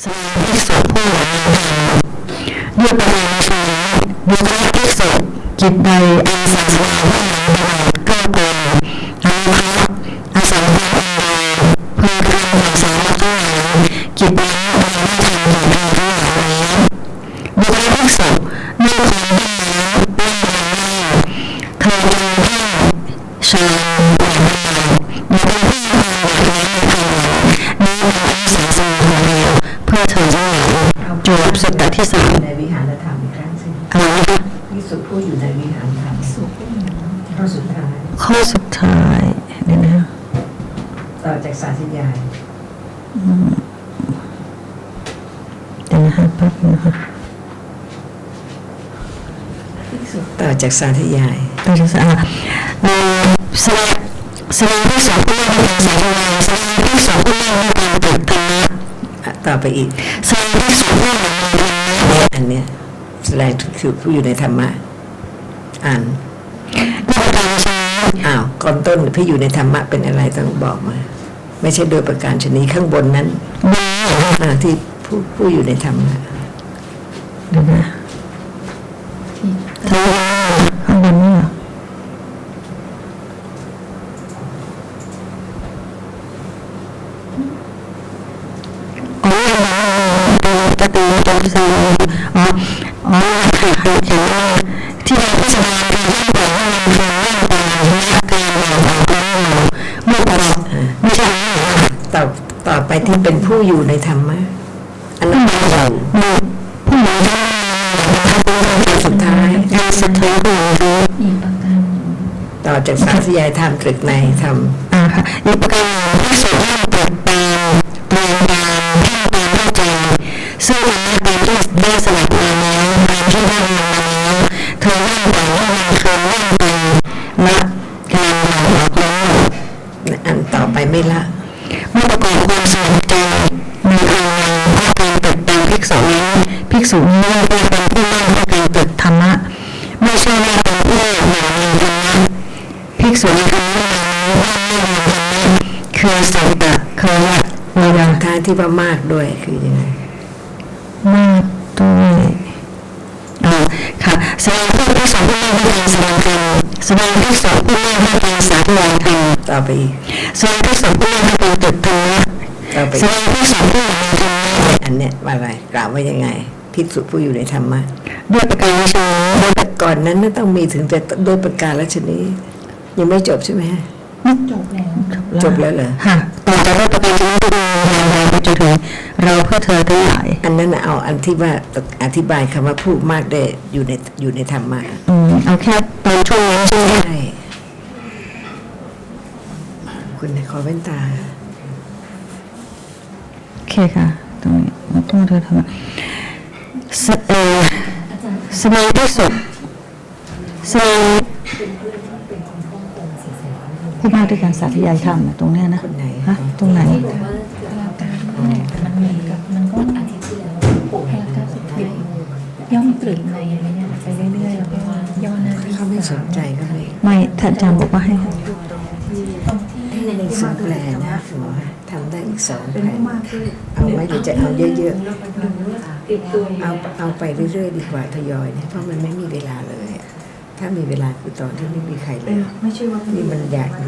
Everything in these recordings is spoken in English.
สมัยภิกษุผู้หลงด้วยประการฉะนั้นบุคคลภิกษุกิจใดอันศาสนาพระมหากษัตริย์ก็เป็นอนุภาพอาศัยพระองค์ใดเพื่อการศึกษาทั้งหลายกิจนั้นไม่ทำแก่เราทั้งหลายแล้วบุคคลภิกษุไม่ควรให้น้ำเป็นเคยทำให้ชาบุคคลบุคคลผู้ทำแบบนี้ทำนี้เป็นศาสนาของเราเพื่อเธอทั้งหลายจบสุตตะที่สามในวิหารธรรมอีกครั้งสิอะไรนะคะที่สุดผู้อยู่ในวิหารธรรมข้อสุดท้ายเดี๋ยวนะต่อจากสาธยายเดี๋ยวนะคะแป๊บนึงนะคะต่อจากสาธยายสมัยที่สองผู้เล่นเป็นสาธยายสมัยที่สองผู้เล่นเป็นการเปิดธรรมะต่อไปอีกสมัยที่สองผู้เล่นเป็นอันเนี้ยแสดงคือผู้อยู่ในธรรมะอ่านด้วยประการฉะนั้นก่อนต้นผู้อยู่ในธรรมะเป็นอะไรต้องบอกมาไม่ใช่โดยประการชนิดข้างบนนั้นที่ผู้อยู่ในธรรมะเดี๋ยวนะข้างบนนี่เหรอประตูตรงที่ที่เราพิจารณาการเรื่องของเราเรื่องการเมื่อเราไม่ใช่ต่อไปที่เป็นผู้อยู่ในธรรมะอันนั้นผู้อยู่ในสุดท้ายต่อจากสาธยายธรรมตรึกในธรรมค่ะอีกประการหนึ่งที่สองเปิดแปลงเปลี่ยนแปลงให้ความเข้าใจซึ่งเป็นที่ได้สลับมาแล้วที่ได้มาแล้วเธอเล่าแต่ว่ามันเคยเล่าไปละการหลอกแล้วอันต่อไปไม่ละเมื่อประกอบความสนใจในการเปิดแปลงภิกษุนี้ภิกษุนี้เป็นผู้เล่าให้การเปิดธรรมะไม่ใช่ว่าเป็นผู้หลงในธรรมะภิกษุนี้คือสัมปะคือว่าอย่างท่าที่ว่ามากด้วยคือยังไงมากด้วยค่ะสมัยที่สองผู้เล่นให้การแสดงธรรมสมัยที่สองผู้เล่นให้การสาธยายธรรมต่อไปสมัยที่สองผู้เล่นให้การตรึกธรรมะสมัยที่สองผู้เล่นให้ธรรมะอันเนี้ยอะไรกล่าวว่ายังไงภิกษุผู้อยู่ในธรรมะด้วยประการฉะนั้นแต่ก่อนนั้นต้องมีถึงแต่ด้วยประการละชนิดยังไม่จบใช่ไหมฮะจบแล้วเหรอค่ะต่อจากด้วยประการฉะนั้นเราไปจนถึงเราเพื่อเธอทั้งหลายอันนั้นเอาอันที่ว่าอธิบายคำว่าผู้มากได้อยู่ในธรรมะเอาแค่ตอนช่วงนั้นใช่ไหมคุณขอแว่นตาโอเคค่ะตรงนี้ต้องเธอทำสมัยที่สุดสมัยผู้มากด้วยการสาธยายธรรมตรงนี้นะฮะตรงไหนมันก็อาทิตย์ที่แล้วพลาก้าสุดท้ายย่อมตรึกในอะไรเนี่ยไปเรื่อยๆแล้วก็ย่อหน้าเขาไม่สนใจก็ไม่ท่านอาจารย์บอกว่าให้ในสองแปลนะทำได้อีก2แปลเอาไว้หรือจะเอาเยอะๆเอาไปเรื่อยๆดีกว่าทยอยเนี่ยเพราะมันไม่มีเวลาเลยถ้ามีเวลาคือตอนที่ไม่มีใครเลยนี่มันยากเพร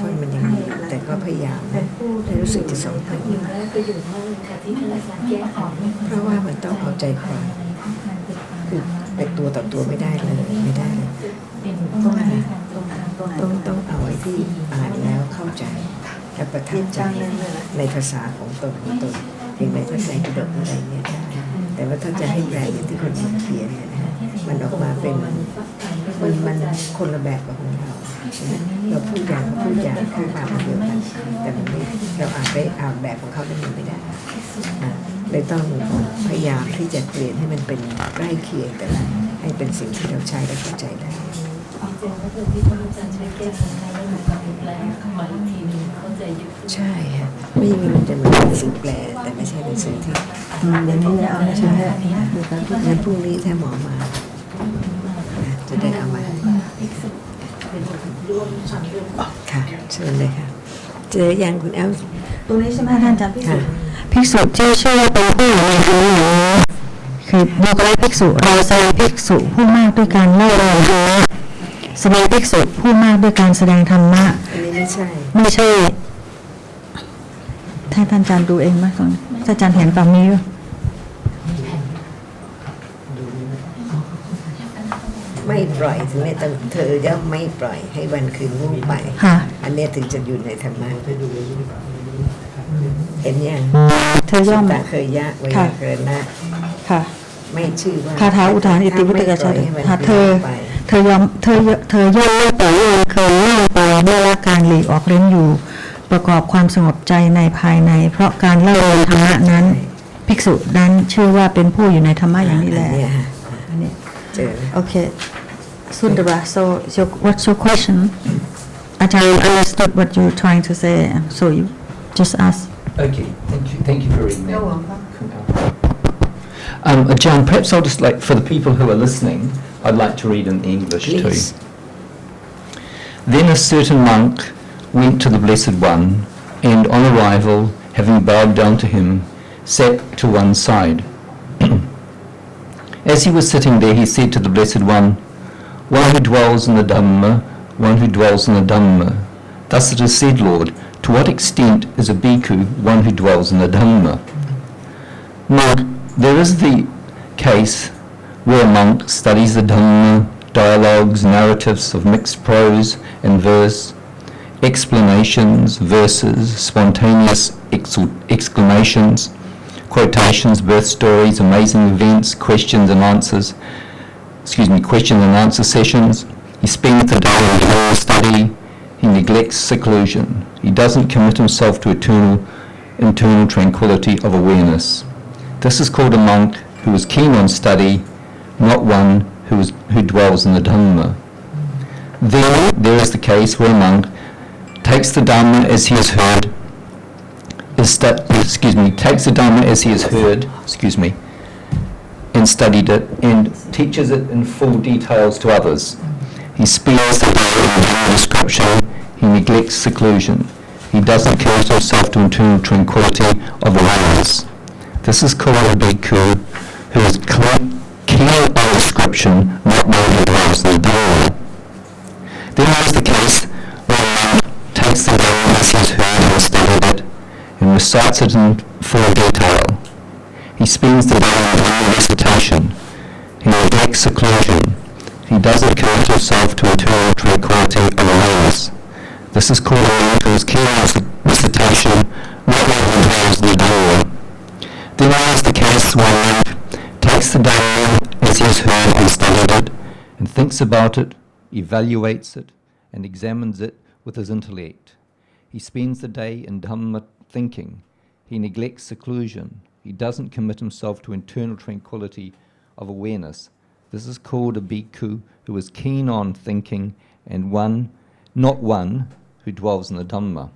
าะมันยังมีแต่ก็พยายามนะรู้สึกจะสองพันเพราะว่ามันต้องเอาใจความคือไปตัวต่อตัวไม่ได้เลยไม่ได้ต้องเอาไว้ที่อ่านแล้วเข้าใจและประทับใจในภาษาของตนอย่างในภาษาอินโดอะไรเนี่ยได้แต่ว่าถ้าจะให้แปลอย่างที่คนเขียนเนี่ยนะมันออกมาเป็นมันคนละแบบกับของเราพูดอย่างคือความเดียวกันแต่มันไม่เราอ่านแบบของเขาได้ไม่ได้เลยต้องพยายามที่จะเปลี่ยนให้มันเป็นใกล้เคียงแต่ให้เป็นสิ่งที่เราใช้และเข้าใจได้ใช่ฮะไม่มีมันจะเหมือนหนังสือแปลแต่ไม่ใช่หนังสือที่อย่างนี้เอาใช่ไหมงั้นพรุ่งนี้ถ้าหมอมาจะได้เอามาค่ะเชิญเลยค่ะ เจออย่างคุณแอล ตรงนี้ใช่ไหมท่านอาจารย์พิสุ ภิกษุที่ชื่อว่าเป็นผู้อยู่ในธรรมะคือบุคลิกภิกษุเราแสดงภิกษุผู้มากด้วยการเล่าเรียนธรรมะแสดงภิกษุผู้มากด้วยการแสดงธรรมะ อันนี้ไม่ใช่ ไม่ใช่ท่านอาจารย์ดูเองไหมตอนถ้าอาจารย์เห็นป่ะมีอยู่ ไม่ปล่อยถึงในเธอย่อมไม่ปล่อยให้วันคืนล่วงไป ค่ะ อันนี้ถึงจะอยู่ในธรรมะเห็นยัง เธอย่อม ตาเคยยะเวลาเคยนะ ค่ะ ไม่ชื่อว่า คาถาอุทานอิติวุตกชาติค่ะเธอย่อมไม่ปล่อยให้เคยล่วงไปเมื่อละการหลีกออกเร้นอยู่ ประกอบความสงบใจในภายใน เพราะการเล่าเรียนธรรมะนั้น ภิกษุนั้นชื่อว่าเป็นผู้อยู่ในธรรมะอย่างนี้แหละ อันนี้ เจอ Okay, Sundara. So, what's your question? Ajahn understood what you're trying to say, so you just ask. Okay, thank you for reading that. You're welcome. Ajarn, perhaps I'll just for the people who are listening, I'd like to read in English Please. too. Then a certain monk went to the Blessed One, and on arrival, having bowed down to him, sat to one side. As he was sitting there, he said to the Blessed One, "One who dwells in the Dhamma, one who dwells in the Dhamma. Thus it is said, Lord, to what extent is a bhikkhu one who dwells in the Dhamma?" Monk, there is the case where a monk studies the Dhamma, dialogues, narratives of mixed prose and verse, explanations, verses, spontaneous exclamations, quotations, birth stories, amazing events, question and answer sessions. He spends the day in Dhamma study. He neglects seclusion. He doesn't commit himself to internal tranquility of awareness. This is called a monk who is keen on study, not one who dwells in the Dhamma. Then there is the case where a monk takes the Dhamma as he has heard, and studied it and teaches it in full details to others. He spends the day in Dhamma description. He neglects seclusion. He doesn't commit himself to internal tranquility of awareness. This is called a bhikkhu who is keen on description, not one who dwells in the Dhamma. Then there is the case where a monk takes the Dhamma as he has heard and studied it, and recites it in full detail. He spends the day in Dhamma recitation. He neglects seclusion. He doesn't commit himself to internal tranquility of awareness. This is called a monk who is keen on recitation, not one who dwells in the Dhamma. Then there is the case where a monk takes the Dhamma as he has heard and studied it, and thinks about it, evaluates it, and examines it with his intellect. He spends the day in Dhamma thinking. He neglects seclusion. He doesn't commit himself to internal tranquility of awareness. This is called a bhikkhu who is keen on thinking and not one who dwells in the Dhamma.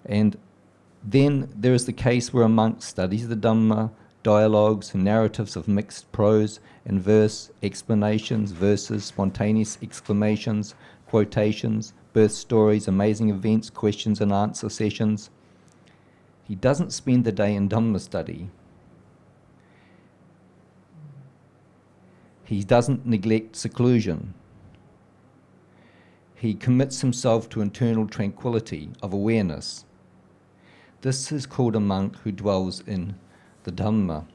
And then there is the case where a monk studies the Dhamma, dialogues and narratives of mixed prose and verse, explanations, verses, spontaneous exclamations, quotations, birth stories, amazing events, questions and answer sessions. He doesn't spend the day in Dhamma study. He doesn't neglect seclusion. He commits himself to internal tranquility of awareness. This is called a monk who dwells in the Dhamma.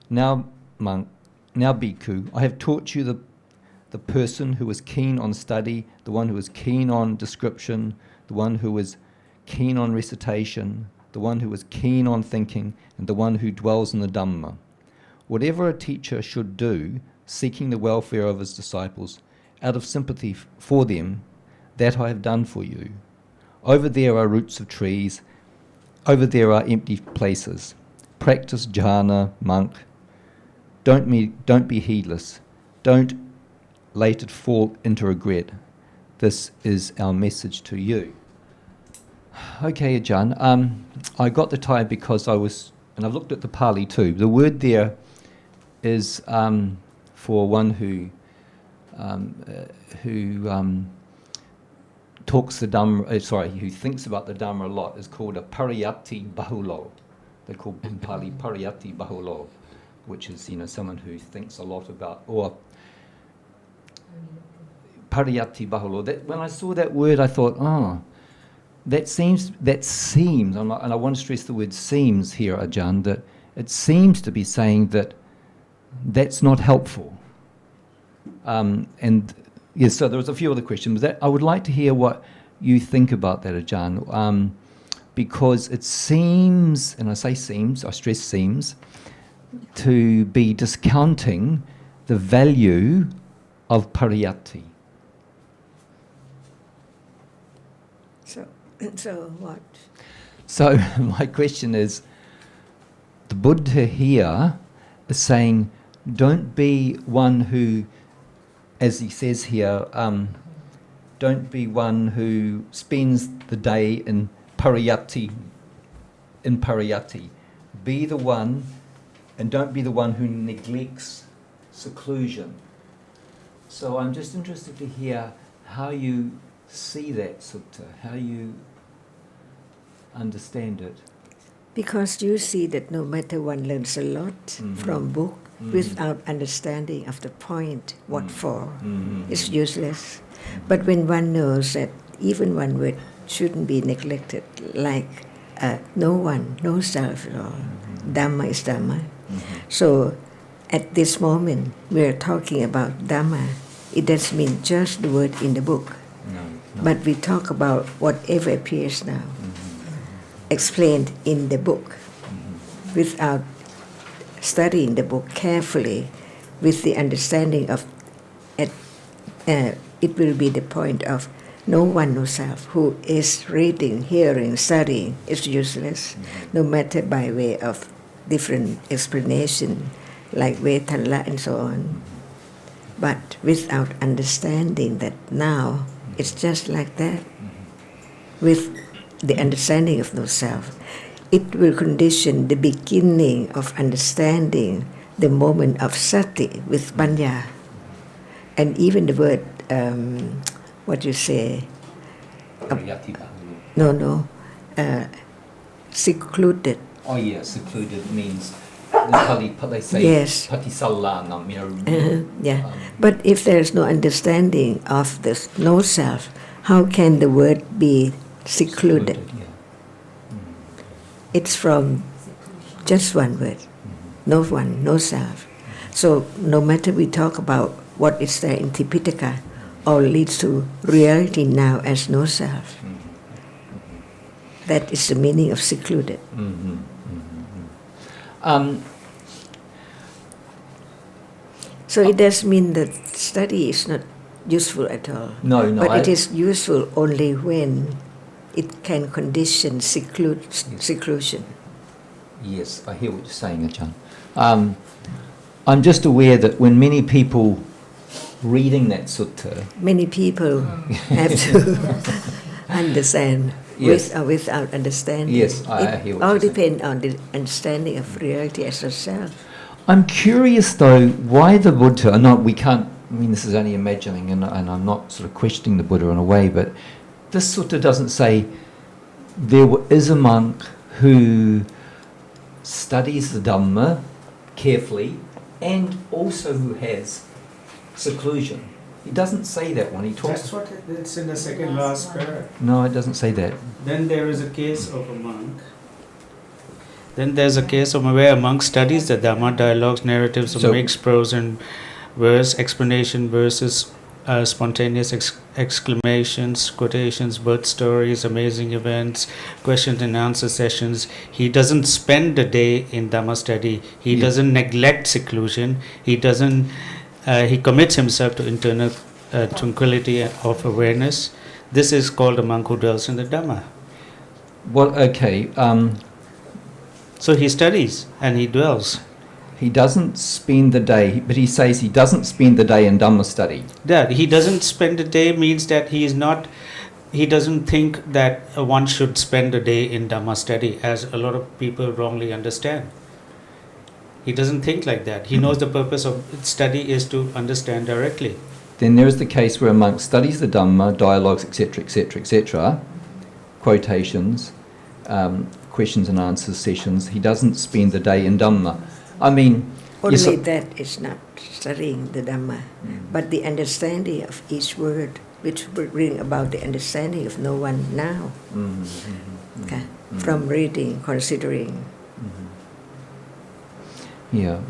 Now, monk, now bhikkhu, I have taught you the person who is keen on study, the one who is keen on description, the one who is keen on recitation, the one who is keen on thinking, and the one who dwells in the Dhamma. Whatever a teacher should do, seeking the welfare of his disciples, out of sympathy for them, that I have done for you. Over there are roots of trees, over there are empty places. Practice jhana, monk. Don't be heedless. Don't later fall into regret. This is our message to you. Okay, Ajarn. I got the Thai because and I've looked at the Pali too. The word there is for one who talks the Dhamma, who thinks about the Dhamma a lot, is called a pariyatti bahulo. They're called in Pali pariyatti bahulo, which is, someone who thinks a lot about, or pariyatti bahulo. When I saw that word, I thought, that seems, and I want to stress the word seems here, Ajarn, that it seems to be saying that that's not helpful. And yes, so there was a few other questions. I would like to hear what you think about that, Ajarn, because it seems, and I say seems, I stress seems, to be discounting the value of pariyatti. So what? So my question is, the Buddha here is saying, don't be one who, as he says here, don't be one who spends the day in pariyatti. Be the one, and don't be the one who neglects seclusion. So I'm just interested to hear how you see that sutta, how you understand it. Because you see that no matter one learns a lot from book, without understanding of the point, what for, it's useless. But when one knows that even one word shouldn't be neglected, like no one, no self at all, Dhamma is Dhamma. So at this moment, we're talking about Dhamma. It doesn't mean just the word in the book, but we talk about whatever appears now, explained in the book, without studying the book carefully, with the understanding of it will be the point of no one, no self, who is reading, hearing, studying is useless, no matter by way of different explanation, like Vetanla and so on. But without understanding that now it's just like that, with the understanding of no self, it will condition the beginning of understanding the moment of sati with panya. And even the word, what you say? Secluded. Oh yeah, secluded means, they say, yes. Patisallanam, yeah. But if there is no understanding of this no self, how can the word be secluded? It's from just one word, no one, no self. So no matter we talk about what is there in Tipitaka, all leads to reality now as no self. That is the meaning of secluded. So it does mean that study is not useful at all. No, but it is useful only when it can condition seclusion. Yes, I hear what you're saying, Ajarn. I'm just aware that when many people reading that sutta, many people have to understand. Yes. With or without understanding. Yes, I hear what all you're saying. depends on the understanding of reality as yourself. I'm curious though, why the Buddha, this is only imagining and I'm not sort of questioning the Buddha in a way, but this sutta doesn't say there is a monk who studies the Dhamma carefully and also who has seclusion. He doesn't say that one. He talks. That's what it's in the second last paragraph. No, it doesn't say that. Then there is a case of a monk. Then there's a case of where a monk studies the Dhamma, dialogues, narratives of mixed prose and verse, explanation verses, spontaneous exclamations, quotations, birth stories, amazing events, question and answer sessions. He doesn't spend a day in Dhamma study. He doesn't neglect seclusion. He doesn't. He commits himself to internal tranquility of awareness. This is called a monk who dwells in the Dhamma. Well, okay. So he studies and he dwells. He doesn't spend the day, but he says he doesn't spend the day in Dhamma study. That he doesn't spend a day means that he is not. He doesn't think that one should spend a day in Dhamma study, as a lot of people wrongly understand. He doesn't think like that. He knows the purpose of study is to understand directly. Then there is the case where a monk studies the Dhamma, dialogues, etc., etc., etc., quotations, questions and answers sessions. He doesn't spend the day in Dhamma. I mean, Only yes, that is not studying the Dhamma, but the understanding of each word, which will bring about the understanding of no one now. Okay. From reading, considering. Yeah,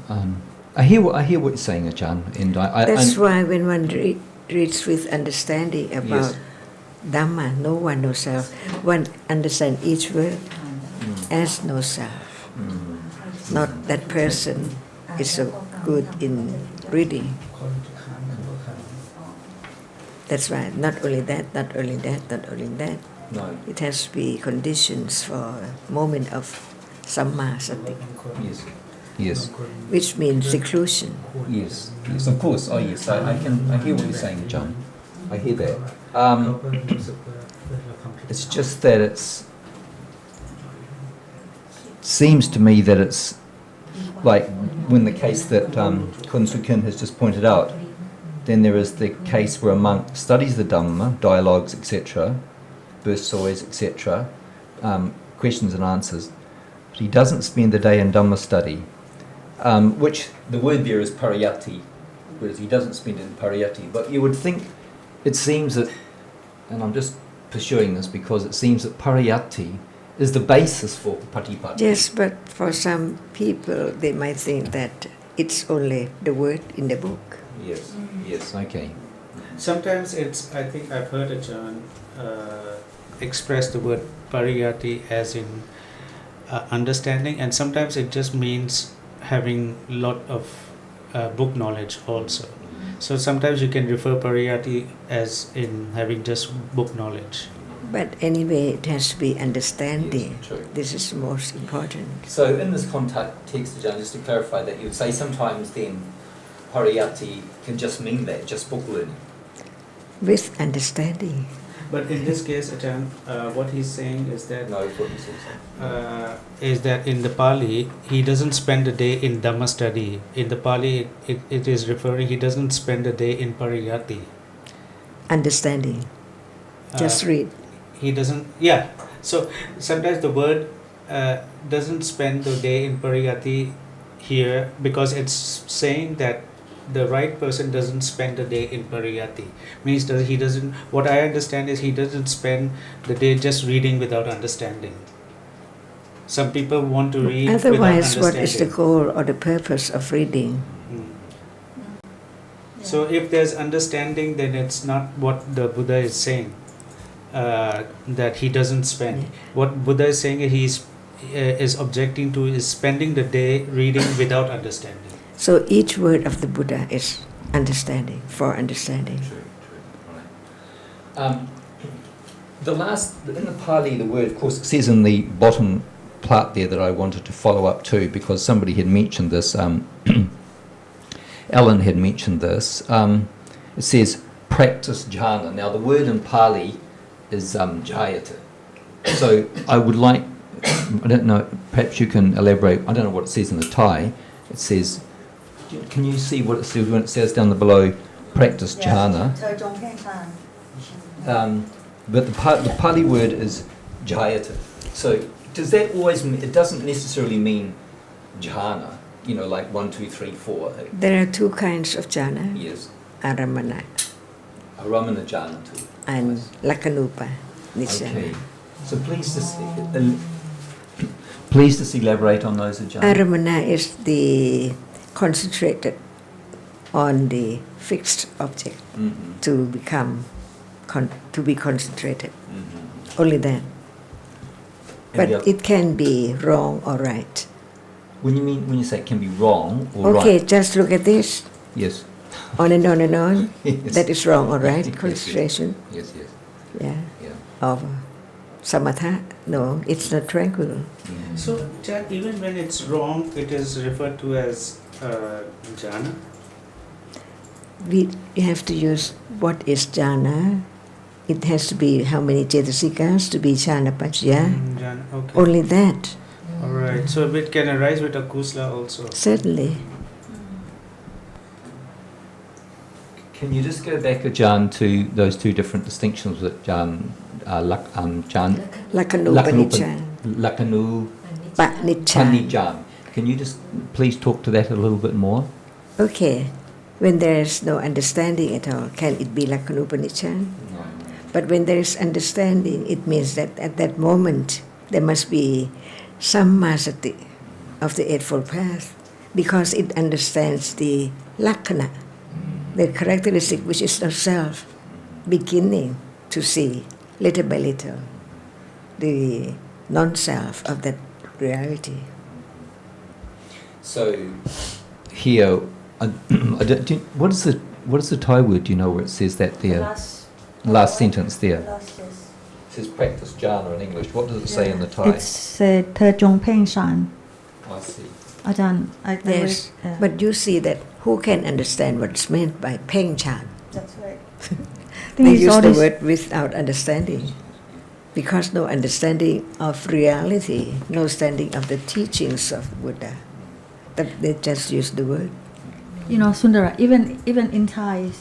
I hear what you're saying, Ajarn, and That's why when one reads with understanding about Dhamma, no one, no self, one understands each word as no self. Not that person is so good in reading. That's right. Not only that, not only that, not only that. No. It has to be conditions for a moment of Samma Sati, Yes. Yes. which means seclusion. Yes. Yes. Of course. Oh, yes. I hear what you're saying, John. I hear that. It's just that seems to me that it's like when the case that Kun Sukin has just pointed out. Then there is the case where a monk studies the Dhamma, dialogues, etc., verses, etc., questions and answers, but he doesn't spend the day in Dhamma study, which the word there is pariyatti, whereas he doesn't spend it in pariyatti. But you would think, it seems that, and I'm just pursuing this because it seems that pariyatti is the basis for patipatti. Yes, but for some people, they might think that it's only the word in the book. Yes, yes, okay. Sometimes it's, I think I've heard Ajarn express the word pariyatti as in understanding, and sometimes it just means having lot of book knowledge also. So sometimes you can refer pariyatti as in having just book knowledge. But anyway, it has to be understanding. Yes, true. This is most important. So in this context, Ajarn, just to clarify that, you would say sometimes then pariyatti can just mean that, just book learning. With understanding. But in this case, Ajarn, what he's saying is that No, what he says. is that in the Pali, he doesn't spend a day in Dhamma study. In the Pali, it is referring, he doesn't spend a day in pariyatti. Understanding. Just read. He doesn't, yeah. So sometimes the word doesn't spend the day in pariyatti here because it's saying that the right person doesn't spend a day in pariyatti. Means that he doesn't, what I understand is he doesn't spend the day just reading without understanding. Some people want to read Otherwise, without what is the understanding. goal or the purpose of reading? So if there's understanding, then it's not what the Buddha is saying, that he doesn't spend. What Buddha is saying is objecting to is spending the day reading without understanding. So each word of the Buddha is understanding, for understanding. True, right. In the Pali, the word, of course, it says in the bottom part there that I wanted to follow up to because somebody had mentioned this, Ellen had mentioned this. It says practice jhana. Now the word in Pali is jayata. So I would like, I don't know, perhaps you can elaborate, I don't know what it says in the Thai. It says, can you see what it says when it says down below, practice jhana? But the Pali word is jayata. So does that always mean, it doesn't necessarily mean jhana, you know, like 1, 2, 3, 4. There are two kinds of jhana, Yes. aramana Aramana jhana too. and lakanupa nishana. Okay. So please just elaborate on those jhana. Aramana is the concentrated on the fixed object to become to be concentrated. Only that. But it can be wrong or right. When you say it can be wrong or right? Okay, just look at this. Yes. On and on and on. Yes. That is wrong or right. Yes, yes. Concentration. Yes, yes. Yeah. Yeah. Of samatha. No, it's not tranquil. So, Jack, even when it's wrong, it is referred to as jhana. We have to use what is jhana. It has to be how many cetasikas to be jhana pachya. Jhana, okay. Only that. All right. So it can arise with a kusala also. Certainly. Can you just go back, Ajarn, to those two different distinctions that Ajarn, Lakanu Panichan. Can you just please talk to that a little bit more? Okay. When there is no understanding at all, can it be Lakanupanichan? No. But when there is understanding, it means that at that moment there must be some masati of the Eightfold Path, because it understands the lakkhana, the characteristic which is the self, beginning to see little by little the non-self of that reality. So here, what is the Thai word? Do you know where it says that there? Last sentence there. It says practice jhana in English. What does it say in the Thai? It's เธอจงเพ่งฌาน I see. อาจารย์ Yes, but you see that who can understand what's meant by Peng Chan? That's right. They use the word without understanding, because no understanding of reality, no understanding of the teachings of Buddha. But they just use the word. You know, Sundara, even in Thai,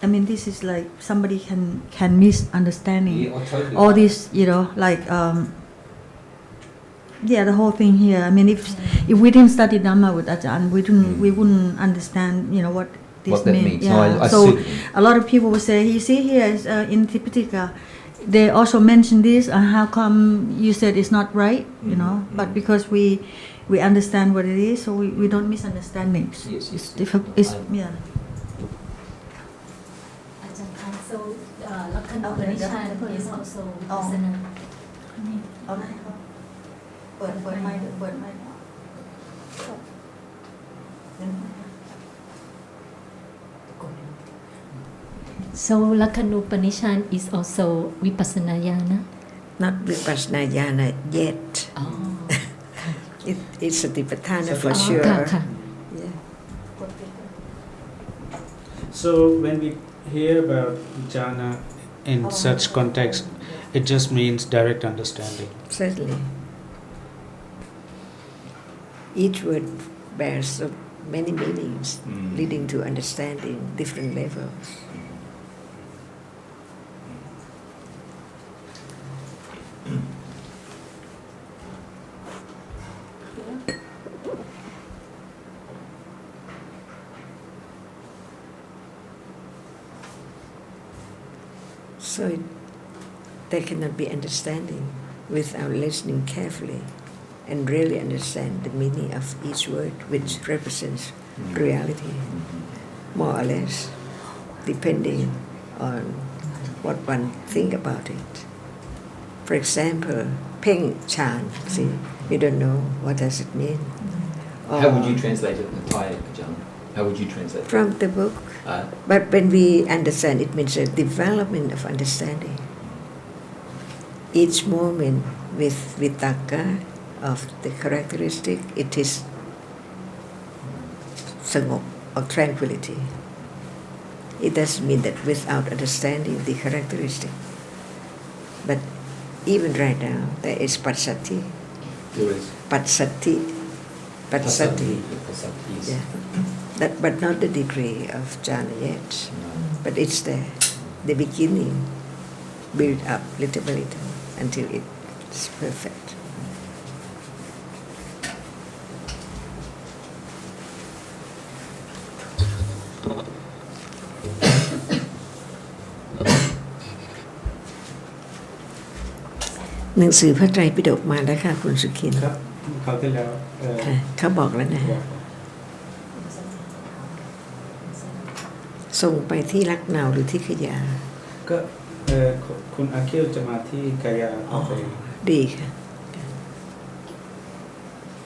I mean, this is like somebody can misunderstanding Totally. all this, you know, like the whole thing here. I mean, if we didn't study Dhamma with Ajarn, we wouldn't understand, you know, what this means. No, I so see. a lot of people will say, you see here is, in Tipitaka, they also mention this, and how come you said it's not right, you know? But because we understand what it is, so we don't misunderstanding. Yes. It's difficult. It's, yeah. So, Lakhanupanichan is also Vipassana. เปิดไมค์ So, Lakhanupanichan is also Vipassana Jhana. Not Vipassana Jhana yet. Oh. It's Satipatthana for sure. Yeah. So when we hear about jhana in such context, it just means direct understanding. Certainly. Each word bears so many meanings, leading to understanding different levels. So there cannot be understanding without listening carefully and really understand the meaning of each word, which represents reality, more or less, depending on what one think about it. For example, Peng Chan, see, you don't know what does it mean. How would you translate it in Thai, Ajarn? How would you translate it? From the book. But when we understand, it means a development of understanding. Each moment with vitaka of the characteristic, it is sangop or tranquility. It doesn't mean that without understanding the characteristic. But even right now, there is patsati. There is. Patsati. Patsati. Yes. Yeah. That, but not the degree of jhana yet. No. But it's there. The beginning, build up little by little until it's perfect.หนังสือพระไตรปิฎกมาแล้วค่ะคุณสุขิน ครับคราวที่แล้ว ค่ะเขาบอกแล้วนะ ส่งไปที่ลักเนาหรือที่ขยา ก็คุณอาคิลจะมาที่กายาเอาไป ดีค่ะ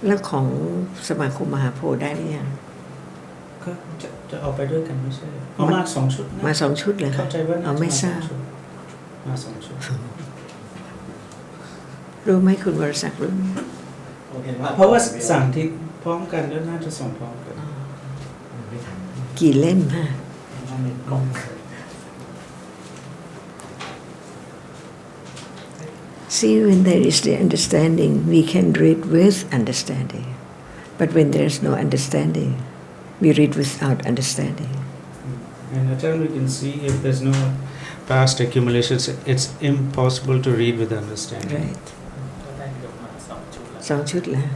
แล้วของสมาคมมหาโพธิ์ได้หรือยัง ก็จะเอาไปด้วยกันไม่ใช่เอามา2 ชุดนะ มา2 ชุดเลยค่ะ เข้าใจว่า เอาไม่ทราบ มา2 ชุด รู้ไหมคุณวรศักดิ์รู้ไหม เพราะว่าสั่งที่พร้อมกันแล้วน่าจะส่งพร้อมกัน กี่เล่มฮะ See, when there is the understanding, we can read with understanding. But when there is no understanding, we read without understanding. And at time we can see if there's no past accumulations, it's impossible to read with understanding. right สองชุดแล้ว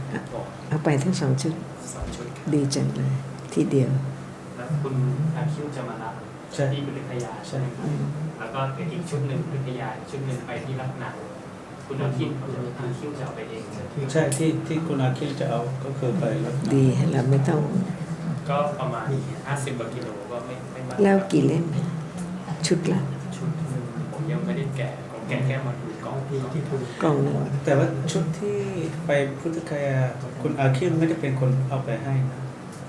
เอาไปทั้งสองชุดดีจังเลยทีเดียว แล้วคุณอาคิวจะมารับ ใช่ ที่ปริคยาใช่ไหมครับแล้วก็อีกชุดหนึ่งปริคยาชุดหนึ่งไปที่ลักษณะคุณอาคิวจะเอาไปเองใช่ไหม ใช่ที่คุณอาคิลจะเอาก็คือไปแล้ว ดีเราไม่ต้อง ก็ประมาณ50 กว่ากิโลก็ไม่มาก แล้วกี่เล่มชุดละ ชุดหนึ่งผมยังไม่ได้แกะผมแกะแค่มาดูกล่องที่ถูก กล่องหนึ่ง แต่ว่าชุดที่ไปพุทธคยาคุณอาคิลไม่ได้เป็นคนเอาไปให้นะ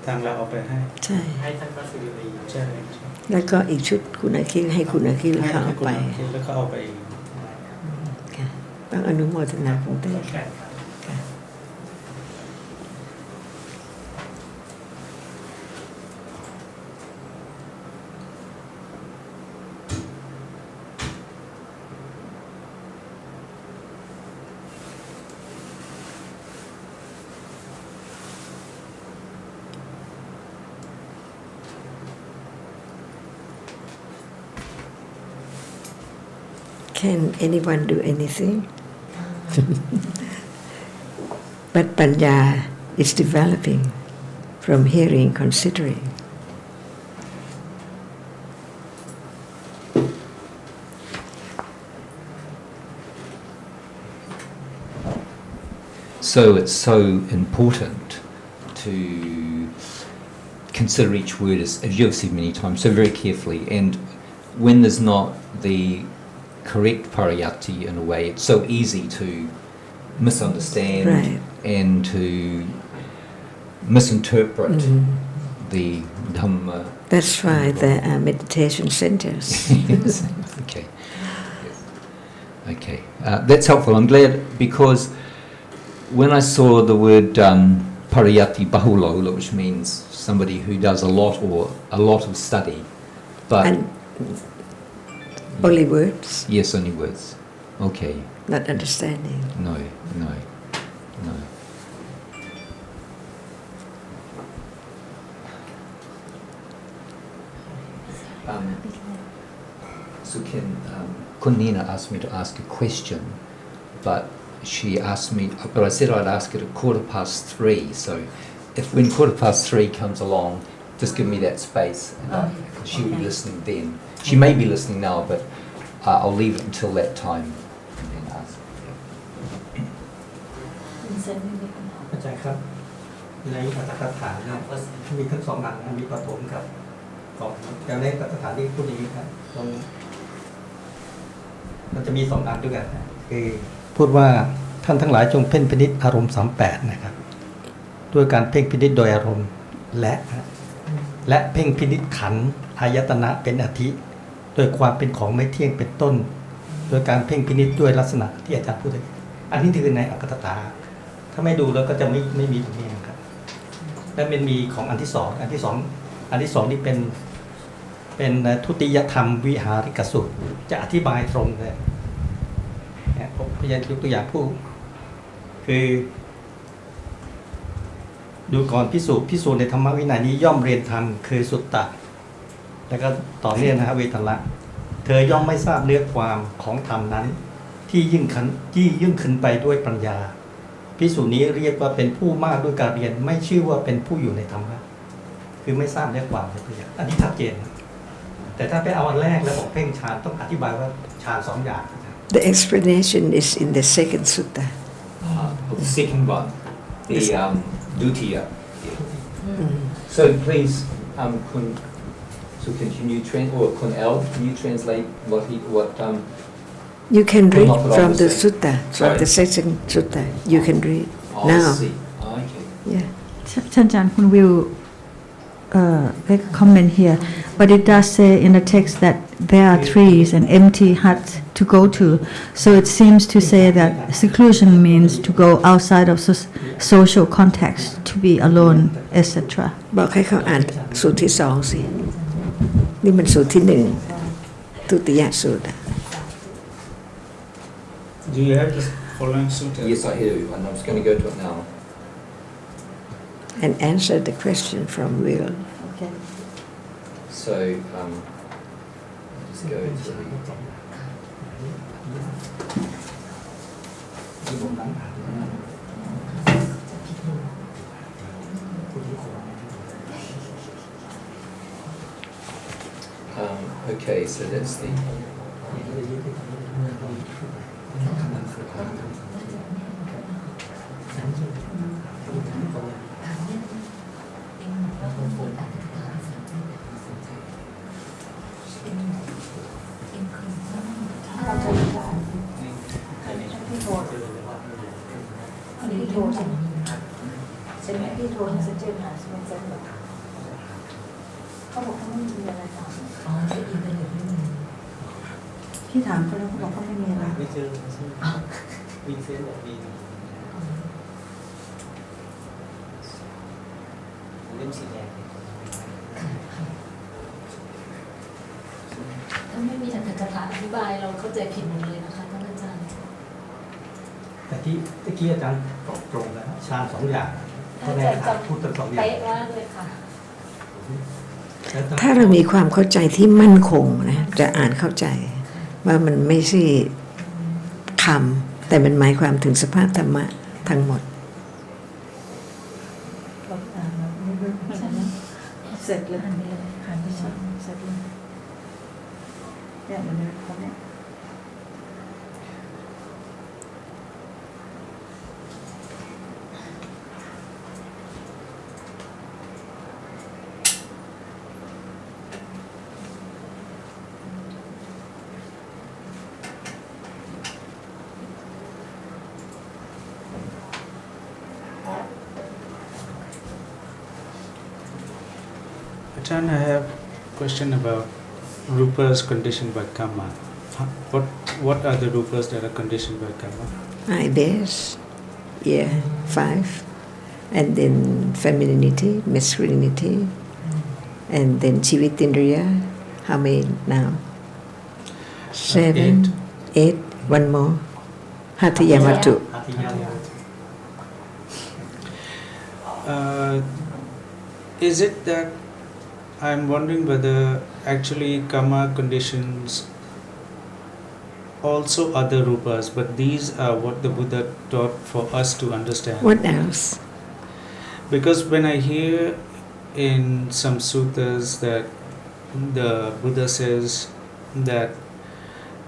ทางเราเอาไปให้ ใช่ ให้ท่านพระสุริรี ใช่ แล้วก็อีกชุดคุณอาคิลให้คุณอาคิล ให้ เขา ให้ เอา คุณ ไป อาคิลแล้วก็เอาไปเอง ค่ะต้องอนุโมทนาผมด้วย แกะครับ Can anyone do anything? But Panya is developing from hearing, considering. So it's so important to consider each word, as you have said many times, so very carefully. And when there's not the correct pariyatti in a way, it's so easy to misunderstand Right. and to misinterpret the Dhamma. That's why there are meditation centers. Yes. Okay. Yes. Okay. That's helpful. I'm glad, because when I saw the word pariyatti bahulo, which means somebody who does a lot or a lot of study, but And only words, yes, only words. Okay. not understanding. No. Sujin, Kunina asked me to ask a question, but she asked me, but I said I'd ask it at 3:15. So, if when 3:15 comes along, just give me that space, and she will be listening then. She may be listening now, but I'll leave it until that time and then ask. อาจารย์ครับในอัตถกถาเนี่ยมีทั้งสองอันนะมีปฐมกับก่อนอย่างในอัตถกถาที่พูดอย่างนี้ครับตรงมันจะมีสองอันด้วยกันนะคือพูดว่าท่านทั้งหลายจงเพ่งพินิจอารมณ์38นะครับด้วยการเพ่งพินิจโดยอารมณ์และเพ่งพินิจขันธ์อายตนะเป็นอาทิโดยความเป็นของไม่เที่ยงเป็นต้น โดยการเพ่งพินิจด้วยลักษณะที่อาจารย์พูดอันนี้คือในอัตถกถาถ้าไม่ดูแล้วก็จะไม่มีตรงนี้นะครับและมันมีของอันที่สองนี่เป็นทุติยธรรมวิหาริกสูตรจะอธิบายตรงเลยผมพยายามยกตัวอย่างผู้คือดูก่อนพิสูจน์ในธรรมวินัยนี้ย่อมเรียนธรรมคือสุตตะแล้วก็ต่อเนื่องเวทละเธอย่อมไม่ทราบเนื้อความของธรรมนั้นที่ยิ่งขึ้นไปด้วยปัญญาภิกษุนี้เรียกว่าเป็นผู้มากด้วยการเรียนไม่ชื่อว่าเป็นผู้อยู่ในธรรมะคือไม่ทราบเนื้อความเลยอันนี้ชัดเจนแต่ถ้าไปเอาอันแรกแล้วบอกเพ่งฌานต้องอธิบายว่าฌาน2 อย่าง The explanation is in the second sutta. The second one, the Dutiya. So please, can you translate what You can read not what I from was the saying. sutta, from Sorry. the second sutta. You can read I now. see. Okay. Yeah. ท่านอาจารย์คุณวิว make a comment here, but it does say in the text that there are trees and empty huts to go to, so it seems to say that seclusion means to go outside of social context, to be alone, etc. บอกให้เขาอ่านสูตรที่สองสินี่มันสูตรที่หนึ่งทุติยสูตร Do you have the following sutta? Yes, I do, and I'm just going to go to it now. and answer the question from Will. Okay. So just go to the okay, so that's theพี่ถามเขาแล้วเขาบอกเขาไม่มีอะไร ไม่เจอวินเซนต์แบบวินเล่มสีแดง ถ้าไม่มีอัตถกถาอธิบายเราเข้าใจผิดหมดเลยนะคะท่านอาจารย์ แต่ที่ตะกี้อาจารย์ตอบตรงแล้วฌาน2 อย่าง อาจารย์จำ พูดทั้ง2 อย่าง เป๊ะมากเลยค่ะ ถ้าเรามีความเข้าใจที่มั่นคงนะจะอ่านเข้าใจว่ามันไม่ใช่คำแต่มันหมายความถึงสภาพธรรมะทั้งหมด เสร็จเลยเสร็จเลยเนี่ยมันเลยเขาเนี่ย Ajarn, I have a question about rupas conditioned by karma. What are the rupas that are conditioned by karma? Eye base, ear 5, and then femininity, masculinity, and then chivitindriya. How many now? 7, 8, one more. Hatayamatu. Is it that I'm wondering whether actually karma conditions also other rupas, but these are what the Buddha taught for us to understand. What else? Because when I hear in some suttas that the Buddha says that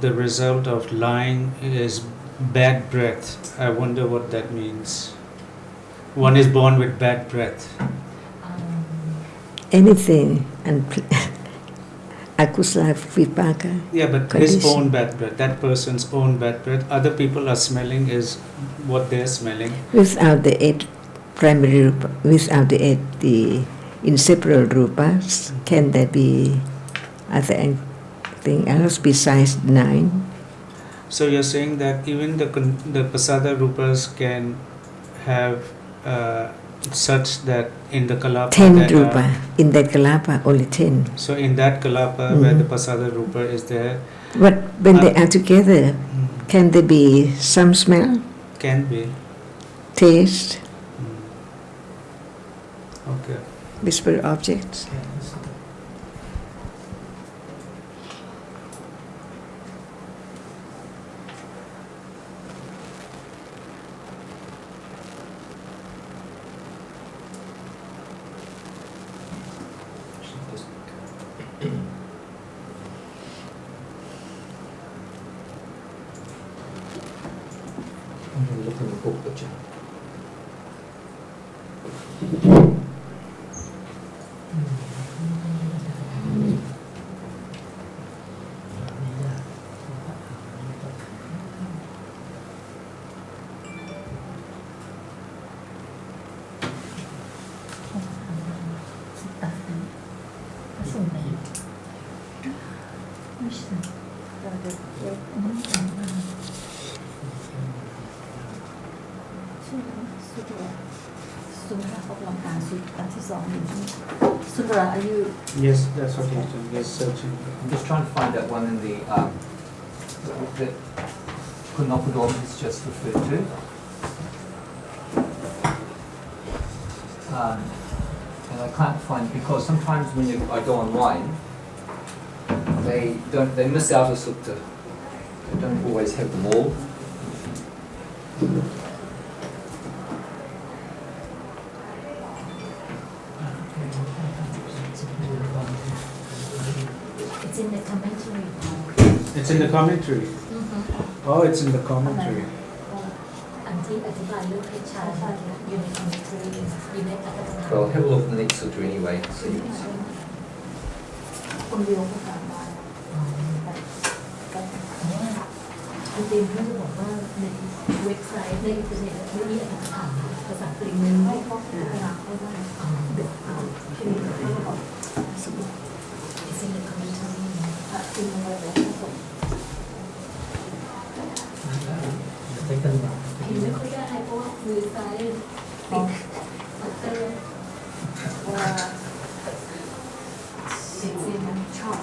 the result of lying is bad breath, I wonder what that means. One is born with bad breath. Anything and akusala vipaka. Yeah, but condition. his own bad breath, that person's own bad breath, other people are smelling is what they're smelling. Without the 8 primary rupa, without the inseparable rupas, can there be other anything else besides 9? So you're saying that even the pasada rupas can have such that in the kalapa 10 rupa. In that kalapa, only 10. So in that kalapa where the pasada rupa is there, But when they are together, can there be some smell, can be. taste, Okay. visible objects? Are you? Yes, that's what he's doing. He's searching. I'm just trying to find that one in the that Kunopadom is just referred to. And I can't find, because sometimes when I go online, they miss out a sutta. They don't always have them all. It's in the commentary. It's in the commentary. Oh, it's in the commentary. อันที่อธิบายเรื่องเพศชายอยู่ใน commentary อยู่ในอัตถกถา Well, have a look at the next sutta anyway. See. คนเดียวก็ถามได้จริงๆเพื่อนบอกว่าในเว็บไซต์ในอินเทอร์เน็ตไม่มีอัตถกถาภาษาอังกฤษไม่ครบเวลาเขาได้It's in the commentary จริงเลยแล้วก็เห็นไม่ค่อยได้เพราะว่ามือซ้ายติดอัตเตอร์ว่าสิ่งที่มันชอบ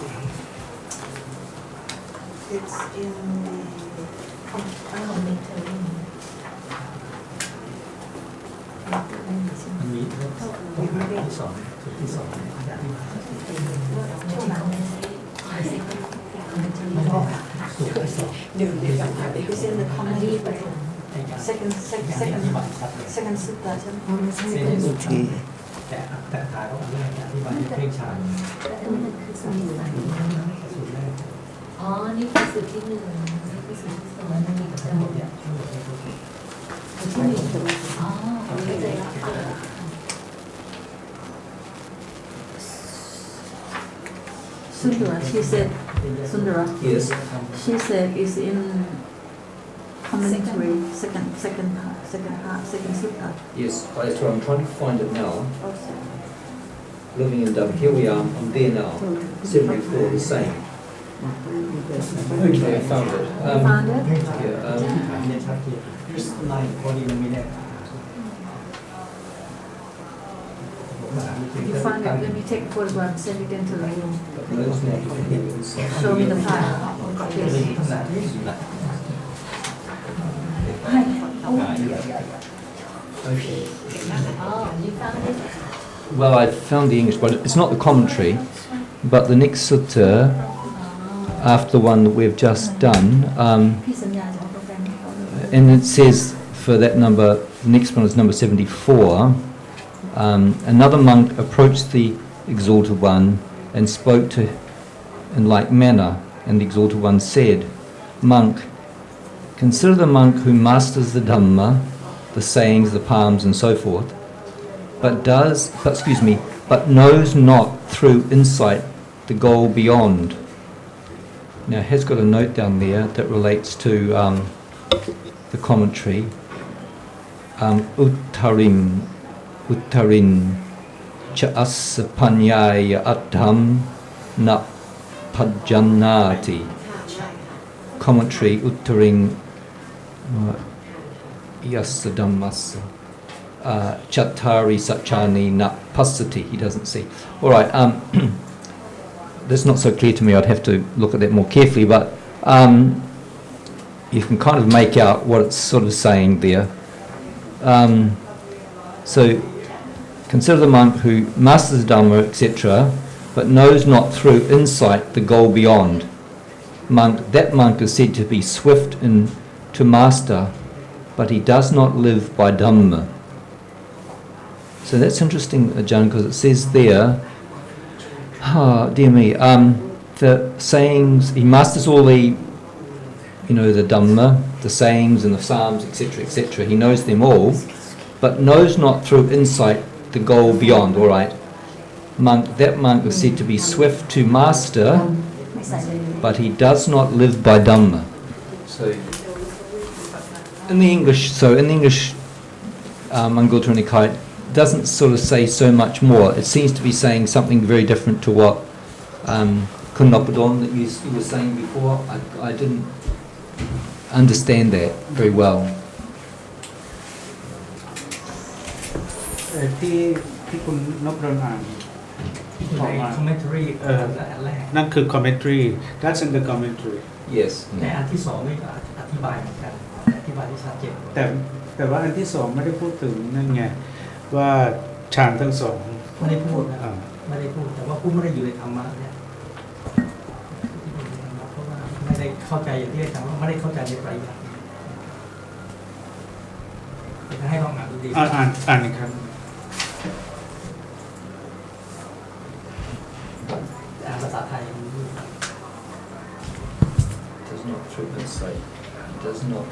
It's in the commentary มันมีที่สอนที่สอนช่วงหลังมันใช้เดี๋ยวIt's in the commentary second sutta ใช่ไหม แต่ถ่ายเขาอธิบายเพลงชาญ อ๋อ นี่คือสูตรที่หนึ่งนี่คือสูตรที่สองนี่คือสูตรที่หนึ่งอ๋อเข้าใจแล้วSundara, she said, Sundara, Yes. she said it's in commentary, second sutta. Yes. That's what I'm trying to find it now. Living in Dhamma. Here we are. I'm there now. 74. The same. Okay, I found it. Found it? Here's the line. What do you mean? If you find it, let me take a photograph and send it into the room. Show me the file. Okay. Oh, you found it? Well, I found the English, but it's not the commentary, but the next sutta, after the one that we've just done, and it says for that number, the next one is number 74, another monk approached the Exalted One and spoke to in like manner, and the Exalted One said, "Monk, consider the monk who masters the Dhamma, the sayings, the palms and so forth, but knows not through insight the goal beyond." Now it has got a note down there that relates to the commentary. Uttarin cha asapanyaya addham na pajjanati. Commentary Uttaring yasadhammasa chattari sachani na passati. He doesn't see. All right. That's not so clear to me. I'd have to look at that more carefully, but you can kind of make out what it's sort of saying there. So, consider the monk who masters the Dhamma, etc., but knows not through insight the goal beyond. That monk is said to be swift to master, but he does not live by Dhamma. So that's interesting, Ajarn, because it says there, dear me, the sayings, he masters all the, the Dhamma, the sayings and the psalms, etc., etc. He knows them all, but knows not through insight the goal beyond. All right, that monk is said to be swift to master, but he does not live by Dhamma. So, in the English Anguttara Nikaya, doesn't sort of say so much more. It seems to be saying something very different to what Kunopadon that you were saying before. I didn't understand that very well. ที่คุณนพดลอ่าน commentary แรก นั่นคือ commentary. That's in the commentary. Yes. แต่อันที่สองนี่ก็อธิบายเหมือนกันอธิบายที่ชัดเจน แต่ว่าอันที่สองไม่ได้พูดถึงนั่นไงว่าฌานทั้งสอง ไม่ได้พูดนะไม่ได้พูดแต่ว่าผู้ไม่ได้อยู่ในธรรมะเนี่ย ได้เข้าใจอย่างที่อาจารย์ว่าไม่ได้เข้าใจในไตรลักษณ์จะให้ลองอ่านดูดี อ่านอีกครั้ง อ่านภาษาไทย Does not through insight. Does not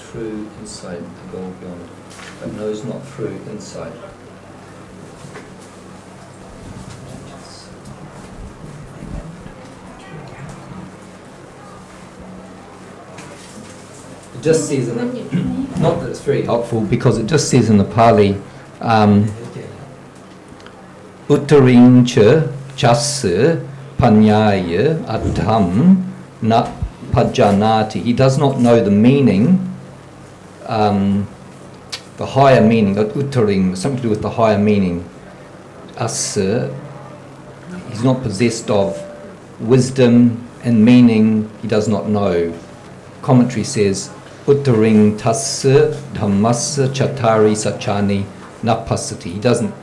through insight the goal beyond, but knows not through insight. It just says in the, not that it's very helpful because it just says in the Pali, Uttarincha chassa panyaya adham na pajanati. He does not know the meaning, the higher meaning, uttaring, something to do with the higher meaning. Asa, he's not possessed of wisdom and meaning, he does not know. Commentary says, Uttaring tassa dhammassa chattari sachani napasati. He doesn't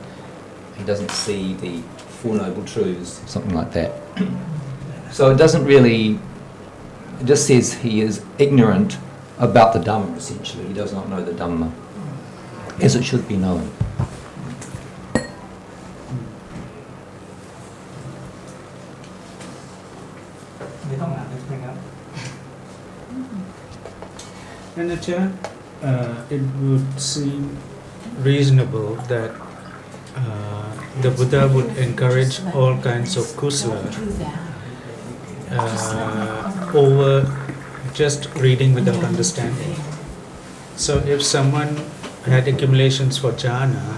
see the Four Noble Truths, something like that. So it doesn't really, it just says he is ignorant about the Dhamma, essentially. He does not know the Dhamma as it should be known. And Ajarn, it would seem reasonable that the Buddha would encourage all kinds of kusala over just reading without understanding. So if someone had accumulations for jhana,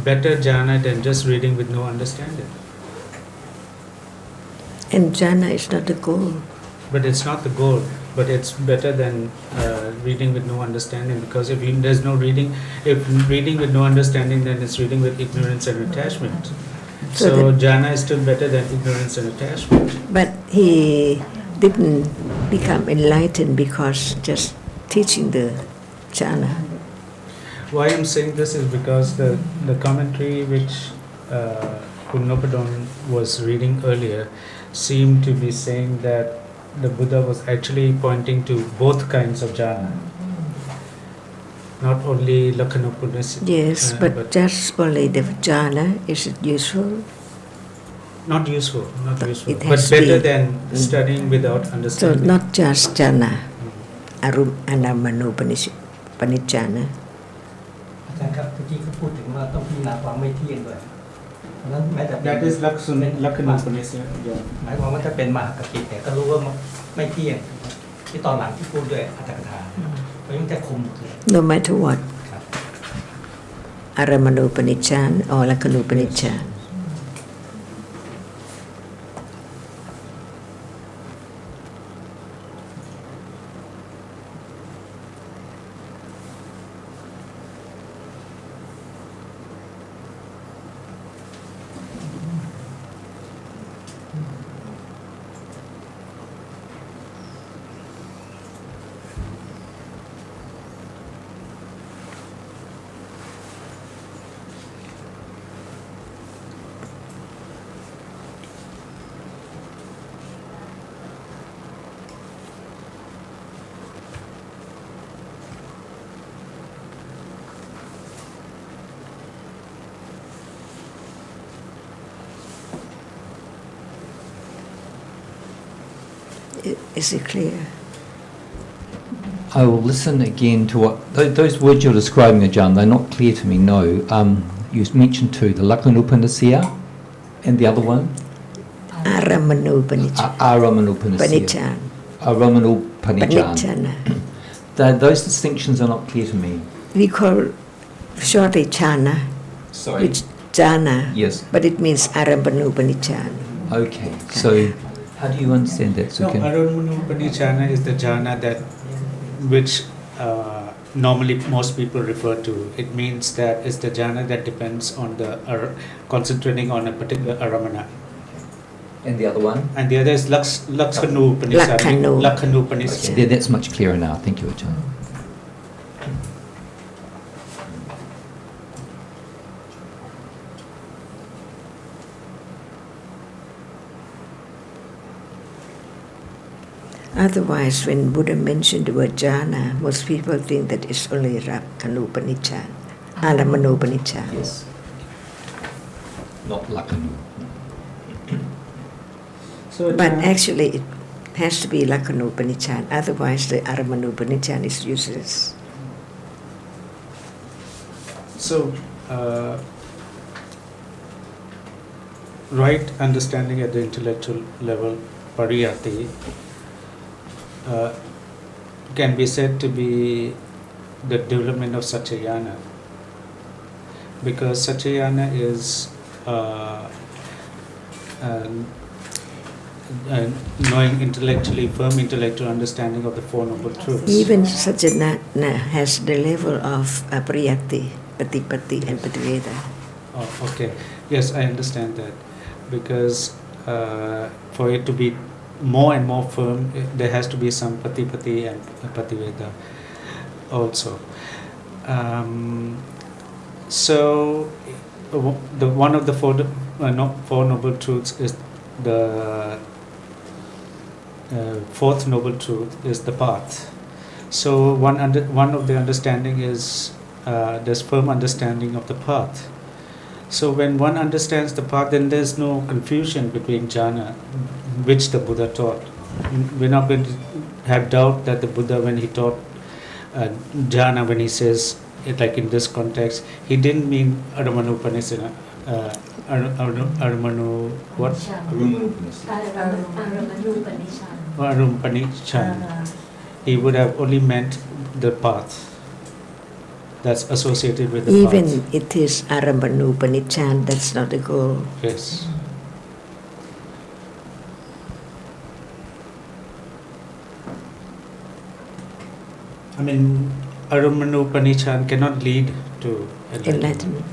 better jhana than just reading with no understanding. And jhana is not the goal. But it's not the goal. But it's better than reading with no understanding, because if there's no reading, if reading with no understanding, then it's reading with ignorance and attachment. So jhana is still better than ignorance and attachment. But he didn't become enlightened because just teaching the jhana. Why I'm saying this is because the commentary which Punnopadon was reading earlier seemed to be saying that the Buddha was actually pointing to both kinds of jhana, not only Lakhanupanishad. Yes, but just only the jhana, is it useful? Not useful, not useful, It but has better been. than studying without So understanding. not just jhana, arum anamanupanijjhana. อาจารย์ครับเมื่อกี้เขาพูดถึงว่าต้องพิจารณาความไม่เที่ยงด้วยเพราะฉะนั้นแม้แต่ That is Lakhanupanishad. Yeah. หมายความว่าถ้าเป็นมหากกิจเนี่ยก็รู้ว่าไม่เที่ยงที่ตอนหลังที่พูดด้วยอัตถกถาเพราะมันจะคุมหมดเลย No matter what, ครับ Aramanupanijjhana or Lakhanupanijjhana. Is it clear? I will listen again to what those words you're describing, Ajarn. They're not clear to me. No, you mentioned two: the Lakhanupanishad and the other one, Aramanupanijjhana. Aramanupanishad. Aramanupanijjhana. Panijjhana. Those distinctions are not clear to me. We call shortly jhana, Sorry. which jhana, Yes. but it means Aramanupanijjhana. Okay. So, how do you understand that, No, Sujin? Aramanupanijjhana is the jhana that which normally most people refer to. It means that it's the jhana that depends on the concentrating on a particular aramana. And the other one? And the other is Lakhanupanishad. Lakhanupanishad. Okay, that's much clearer now. Thank you, Ajarn. Otherwise, when Buddha mentioned the word jhana, most people think that it's only Rakhanupanichan, Aramanupanichan. Yes. Not Lakanu. But actually, it has to be Lakhanupanichan, otherwise the Aramanupanichan is useless. So, right understanding at the intellectual level, pariyati, can be said to be the development of Satyayana, because Satyayana is knowing intellectually, firm intellectual understanding of the Four Noble Truths. Even Satyayana has the level of pariyati, patipati and pativeda. Oh, okay. Yes, I understand that. Because for it to be more and more firm, there has to be some patipati and pativeda also. So, the one of the Four Noble Truths is the fourth noble truth is the path. So one of the understanding is there's firm understanding of the path. So when one understands the path, then there's no confusion between jhana, which the Buddha taught. We're not going to have doubt that the Buddha, when he taught jhana, when he says it like in this context, he didn't mean Aramanupanisana. Arumpanichan. He would have only meant the path that's associated with the Even path. it is Aramanupanichan, that's not the goal. Yes. I mean, Aramanupanichan cannot lead to enlightenment.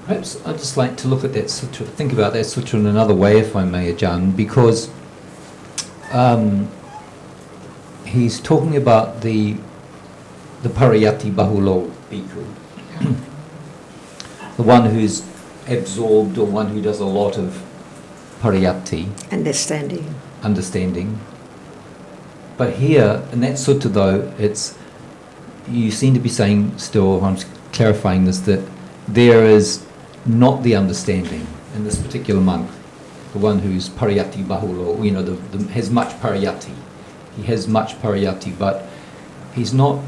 Perhaps I'd just like to look at that sutra, think about that sutra in another way, if I may, Ajarn, because he's talking about the pariyati bahulo bhikkhu, the one who's absorbed or one who does a lot of pariyati, understanding. But here, in that sutta though, you seem to be saying still, I'm clarifying this, that there is not the understanding in this particular monk, the one who's pariyati bahulo, has much pariyati. He has much pariyati, but he's not,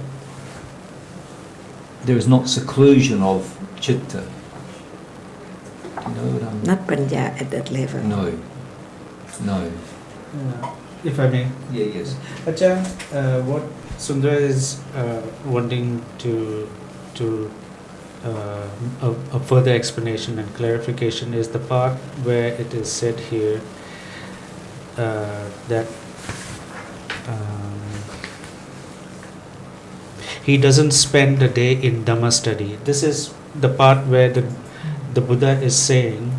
there is not seclusion of citta. Do you know what I'm... Not panya at that level. No. If I may. Yeah, yes. Ajarn, what Sundara is wanting to a further explanation and clarification is the part where it is said here that he doesn't spend the day in Dhamma study. This is the part where the Buddha is saying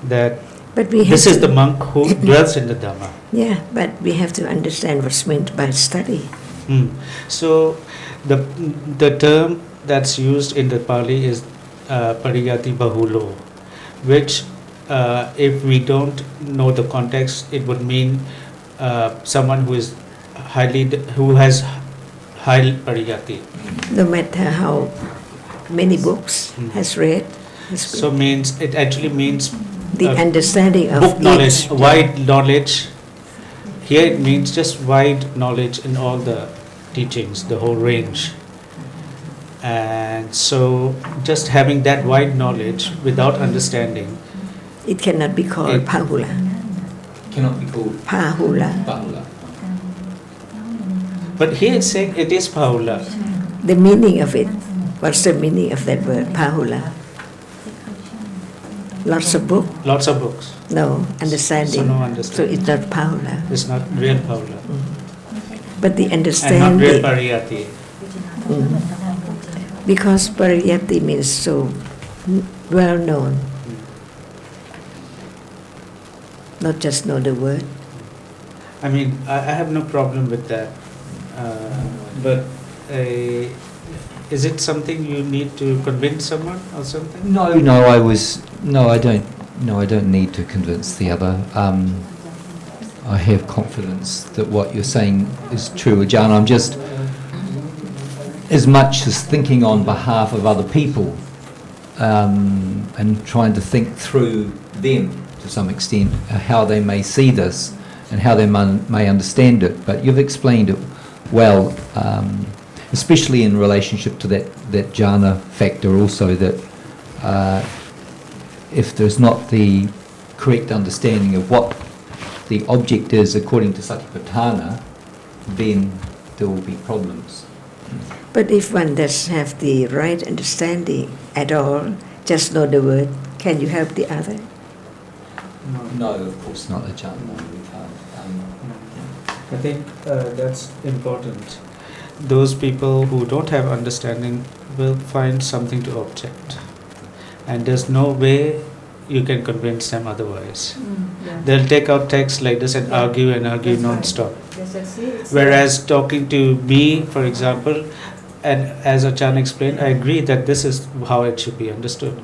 that this is the monk who dwells in the Dhamma. Yeah, but we have to understand what's meant by study. So the term that's used in the Pali is pariyati bahulo, which if we don't know the context, it would mean someone who has high pariyati. No matter how many books has read. So it actually means the understanding of book knowledge, each, wide knowledge. Here it means just wide knowledge in all the teachings, the whole range. And so just having that wide knowledge without understanding, it cannot be called pahula. Cannot be called pahula. But here it's saying it is pahula. The meaning of it, what's the meaning of that word, pahula? Lots of books. No understanding. So no understanding. So it's not pahula. It's not real pahula. But the understanding. And not real pariyati. Because pariyatti means so well known, not just know the word. I mean, I have no problem with that, but is it something you need to convince someone or something? No, I don't need to convince the other. I have confidence that what you're saying is true, Ajarn. I'm just, as much as thinking on behalf of other people, and trying to think through them to some extent, how they may see this and how they may understand it. But you've explained it well, especially in relationship to that jhana factor also, that if there's not the correct understanding of what the object is according to Satipatthana, then there will be problems. But if one doesn't have the right understanding at all, just know the word, can you help the other? No, of course not, Ajarn. No, we can't. I think that's important. Those people who don't have understanding will find something to object, and there's no way you can convince them otherwise. They'll take out texts like this and argue non-stop. Whereas talking to me, for example, and as Ajarn explained, I agree that this is how it should be understood.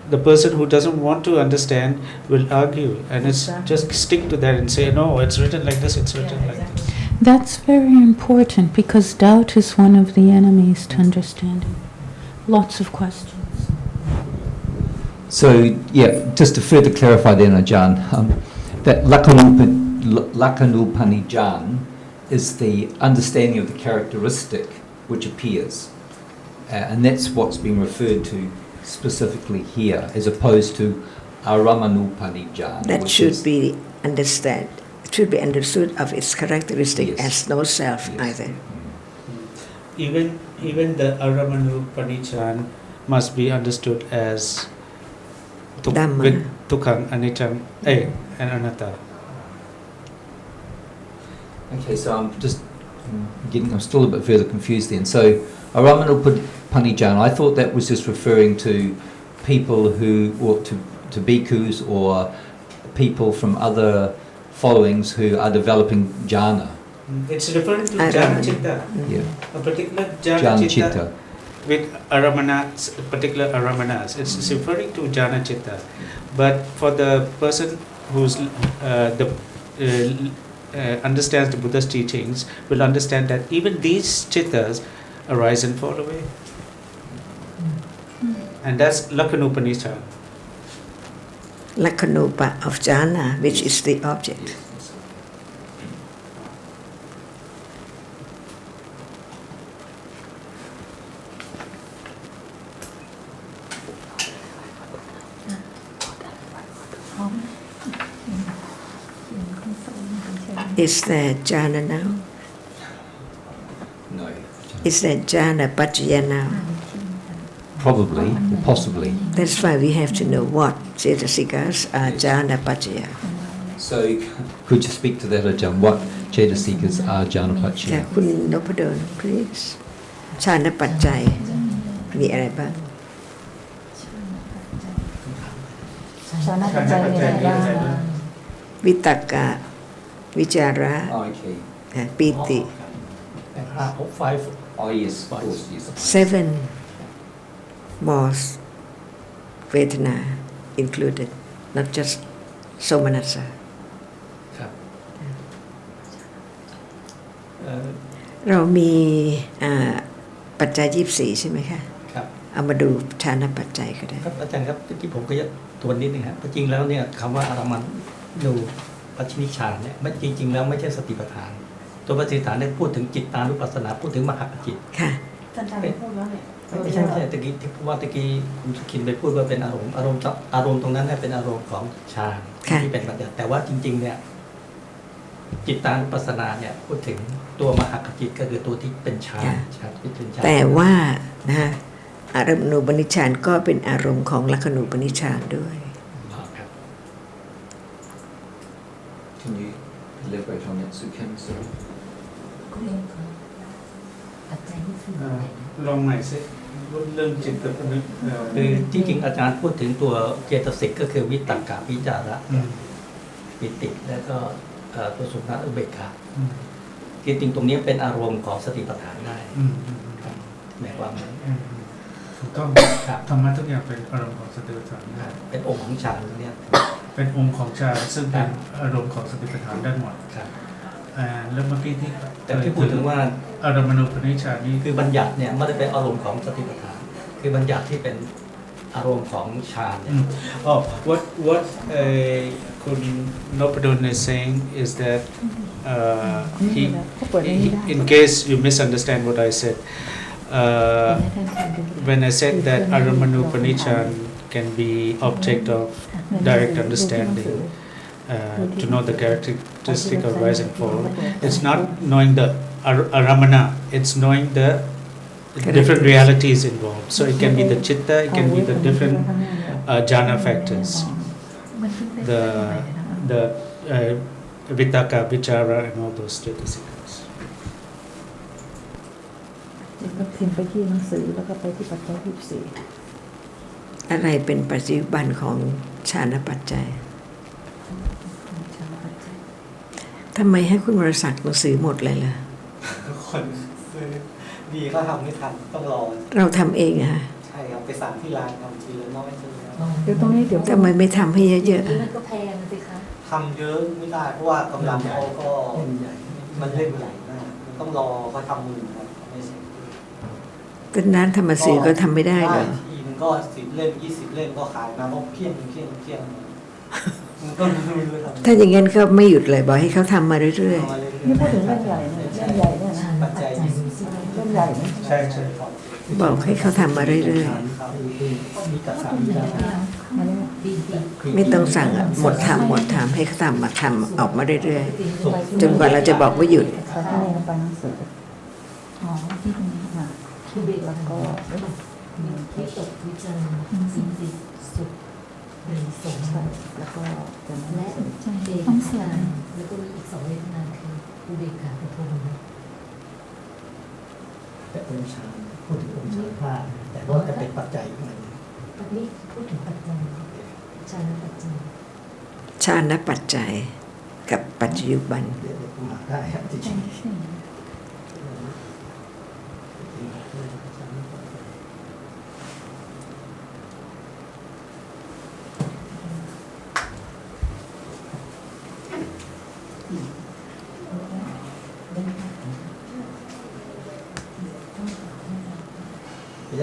The person who doesn't want to understand will argue, and it's just stick to that and say, no, it's written like this, it's written like this. That's very important, because doubt is one of the enemies to understanding. Lots of questions. So, yeah, just to further clarify then, Ajarn, that Lakanupanijan is the understanding of the characteristic which appears. And that's what's being referred to specifically here, as opposed to Aramanupanijan. That should be understood. It should be understood of its characteristic as no self either. Even the Aramanupanijan must be understood as Dhamma. with Tukhang, Anicang, and Anatta. Okay, so I'm still a bit further confused then. So, Aramanupanijan, I thought that was just referring to people who, or to bhikkhus or people from other followings who are developing jhana. It's referring to jhana chitta. Yeah. A particular jhana chitta with aramanas, particular aramanas. It's referring to jhana chitta. But for the person who's understands the Buddha's teachings, will understand that even these chittas arise and fall away. And that's Lakanupanishan. Lakanupa of jhana, which is the object. Is there jhana now? No. Is there jhana paccaya now? Probably, or possibly. That's why we have to know what cetasikas are jhana paccaya. So, could you speak to that, Ajarn? What cetasikas are jhana paccaya? Kun Nopadon, please. Jhana paccay. มีอะไรบ้าง วิตกะ วิจาระ ปีติ 5. Oh yes, of course, yes. 7 more Vedana included, not just Somanasa. ครับ เรามีปัจจัย24ใช่ไหมคะ ครับ เอามาดูฌานปัจจัยก็ได้ ครับอาจารย์ครับที่ผมก็จะทวนนิดนึงครับจริงแล้วเนี่ยคำว่าอารามันดูปัจฉินิฌานเนี่ยไม่จริงๆแล้วไม่ใช่สติปัฏฐานตัวปฏิฐานเนี่ยพูดถึงจิตตานุปัสสนาพูดถึงมหาจิต ค่ะ อาจารย์พูดแล้วเนี่ย ไม่ใช่ตะกี้ที่พูดว่าตะกี้คุณสุขินไปพูดว่าเป็นอารมณ์ตรงนั้นเนี่ยเป็นอารมณ์ของฌานที่เป็นปัญญาแต่ว่าจริงๆเนี่ยจิตตานุปัสสนาเนี่ยพูดถึงตัวมหาจิตก็คือตัวที่เป็นฌานที่เป็นฌานแต่ว่านะอารมณูปนิชฌานก็เป็นอารมณ์ของลักขณูปนิชฌานด้วย Can you elaborate on that, Sujin? ก็เรียนปัจจัยที่สี่ ลองใหม่สิ เรื่องจิตกับนึก คือที่จริงอาจารย์พูดถึงตัวเจตสิกก็คือวิตกะวิจาระปิติแล้วก็ตัวสุนัตอุเบกขาที่จริงตรงนี้เป็นอารมณ์ของสติปัฏฐานได้หมายความว่าถูกต้องธรรมะทุกอย่างเป็นอารมณ์ของสติปัฏฐานเป็นองค์ของฌานตรงนี้เป็นองค์ของฌานซึ่งเป็นอารมณ์ของสติปัฏฐานได้หมดแล้วเมื่อกี้ที่แต่ที่พูดถึงว่าอารมณูปนิชฌานนี่คือบัญญัติเนี่ยไม่ได้เป็นอารมณ์ของสติปัฏฐานคือบัญญัติที่เป็นอารมณ์ของฌานเนี่ยwhatคุณนพดล is saying is that he in case you misunderstand what I said when I said that Aramanupanishad can be object of direct understanding to know the characteristic of rise and fall. It's not knowing the Aramana, it's knowing the different realities involved. So it can be the chitta, it can be the different jhana factors, the vitaka, vichara, and all those statistics. ก็พิมพ์ไปที่หนังสือแล้วก็ไปที่ปัจจัย24อะไรเป็นปัจจุบันของฌานปัจจัยทำไมให้คุณวรศักดิ์หนังสือหมดเลยล่ะคนซื้อดีก็ทำไม่ทันต้องรอเราทำเองอะฮะใช่ครับไปสั่งที่ร้านทำทีละน้อยทีละน้อยเดี๋ยวตรงนี้เดี๋ยวทำไมไม่ทำให้เยอะๆมันก็แพงสิคะทำเยอะไม่ได้เพราะว่ากำลังเขาก็มันเล่นใหญ่มากมันต้องรอเขาทำมือครับไม่ใช่ก็นั้นธรรมสื่อก็ทำไม่ได้หรอทีนึงก็10 เล่ม20 เล่มก็ขายมาเพราะเพี้ยงถ้าอย่างงั้นก็ไม่หยุดเลยบอกให้เขาทำมาเรื่อยๆนี่พูดถึงเรื่องใหญ่เนี่ยเรื่องใหญ่เนี่ยนะปัจจัยเรื่องใหญ่นะใช่ๆบอกให้เขาทำมาเรื่อยๆไม่ต้องสั่งหมดทำให้เขาทำออกมาเรื่อยๆจนกว่าเราจะบอกว่าหยุดไปหนังสือที่ตรงนี้ค่ะแล้วก็ที่ตกวิจารณ์สิ่งติดสุดเป็นสงสัยแล้วก็และเดชะแล้วก็มีอีก2เวทนาคืออุเบกขากับโทมนัสแต่องค์ฌานพูดถึงองค์ฌานห้าแต่ว่าจะเป็นปัจจัยอะไรนี่พูดถึงปัจจัยฌานปัจจัยฌานปัจจัยกับปัจจุบันมาได้ครับจริง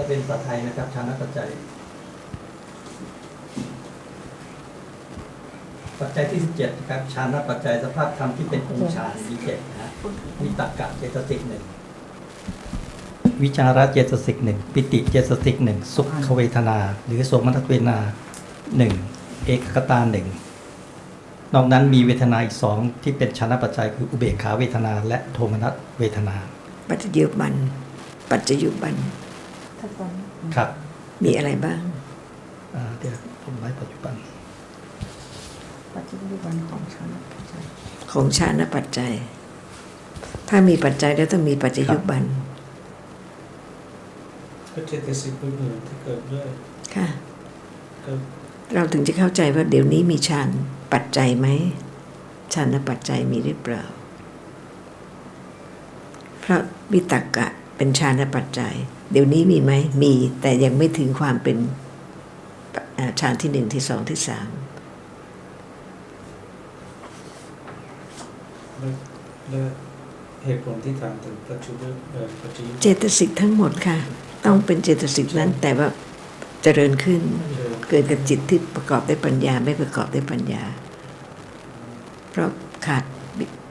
จะเป็นภาษาไทยนะครับฌานปัจจัยปัจจัยที่17นะครับฌานปัจจัยสภาพธรรมที่เป็นองค์ฌานมี7นะวิตกะเจตสิก1วิจาระเจตสิก1ปิติเจตสิก1สุขเวทนาหรือโสมนัสเวทนา1เอกคตา1นอกนั้นมีเวทนาอีก2ที่เป็นฌานปัจจัยคืออุเบกขาเวทนาและโทมนัสเวทนาปัจจุบันครับมีอะไรบ้างเดี๋ยวผมไล่ปัจจุบันของฌานปัจจัยถ้ามีปัจจัยแล้วต้องมีปัจจุบันก็เจตสิกอื่นที่เกิดด้วยค่ะเราถึงจะเข้าใจว่าเดี๋ยวนี้มีฌานปัจจัยไหมฌานปัจจัยมีหรือเปล่าเพราะวิตกะเป็นฌานปัจจัยเดี๋ยวนี้มีไหมมีแต่ยังไม่ถึงความเป็นฌานที่1ที่2ที่3และเหตุผลที่ถามถึงปัจจุบันเจตสิกทั้งหมดค่ะต้องเป็นเจตสิกนั้นแต่ว่าเจริญขึ้นเกิดกับจิตที่ประกอบด้วยปัญญาไม่ประกอบด้วยปัญญาเพราะขาด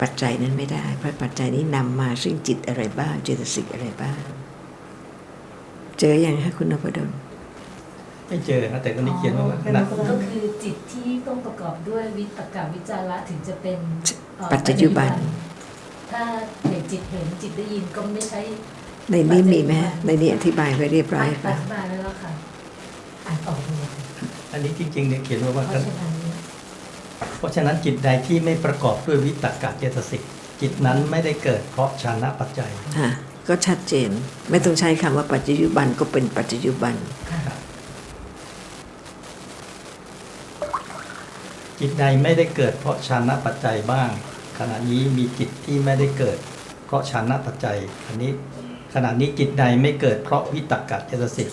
ปัจจัยนั้นไม่ได้เพราะปัจจัยนี้นำมาซึ่งจิตอะไรบ้างเจตสิกอะไรบ้างเจออย่างคะคุณนพดลไม่เจอนะแต่ก็นี่เขียนว่าก็คือจิตที่ต้องประกอบด้วยวิตกวิจาระถึงจะเป็นปัจจุบันถ้าเห็นจิตเห็นจิตได้ยินก็ไม่ใช่ในนี้มีไหมในนี้อธิบายไว้เรียบร้อยอธิบายไว้แล้วค่ะอ่านต่อเลยอันนี้จริงๆเนี่ยเขียนว่าเพราะฉะนั้นจิตใดที่ไม่ประกอบด้วยวิตกเจตสิกจิตนั้นไม่ได้เกิดเพราะฌานปัจจัย ก็ชัดเจนไม่ต้องใช้คำว่าปัจจยุบันก็เป็นปัจจยุบันจิตใดไม่ได้เกิดเพราะฌานปัจจัยบ้างขณะนี้มีจิตที่ไม่ได้เกิดเพราะฌานปัจจัยอันนี้ขณะนี้จิตใดไม่เกิดเพราะวิตกเจตสิก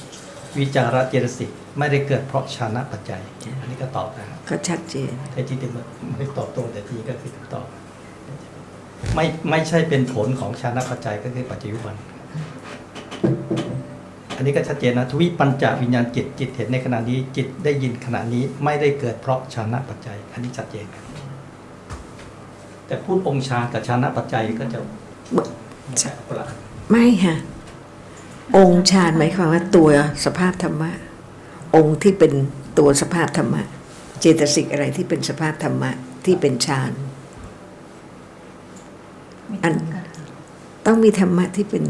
วิจารเจตสิกไม่ได้เกิดเพราะฌานปัจจัยอันนี้ก็ตอบนะครับก็ชัดเจนแต่จริงๆไม่ตอบตรงแต่ทีก็คือตอบไม่ใช่เป็นผลของฌานปัจจัยก็คือปัจจยุบันอันนี้ก็ชัดเจนนะทวิปัญจวิญญาณจิตเห็นในขณะนี้จิตได้ยินขณะนี้ไม่ได้เกิดเพราะฌานปัจจัยอันนี้ชัดเจนแต่พูดองค์ฌานกับฌานปัจจัยก็จะไม่ค่ะองค์ฌานหมายความว่าตัวสภาพธรรมะองค์ที่เป็นตัวสภาพธรรมะเจตสิกอะไรที่เป็นสภาพธรรมะที่เป็นฌานอันต้องมีธรรมะที่เป็น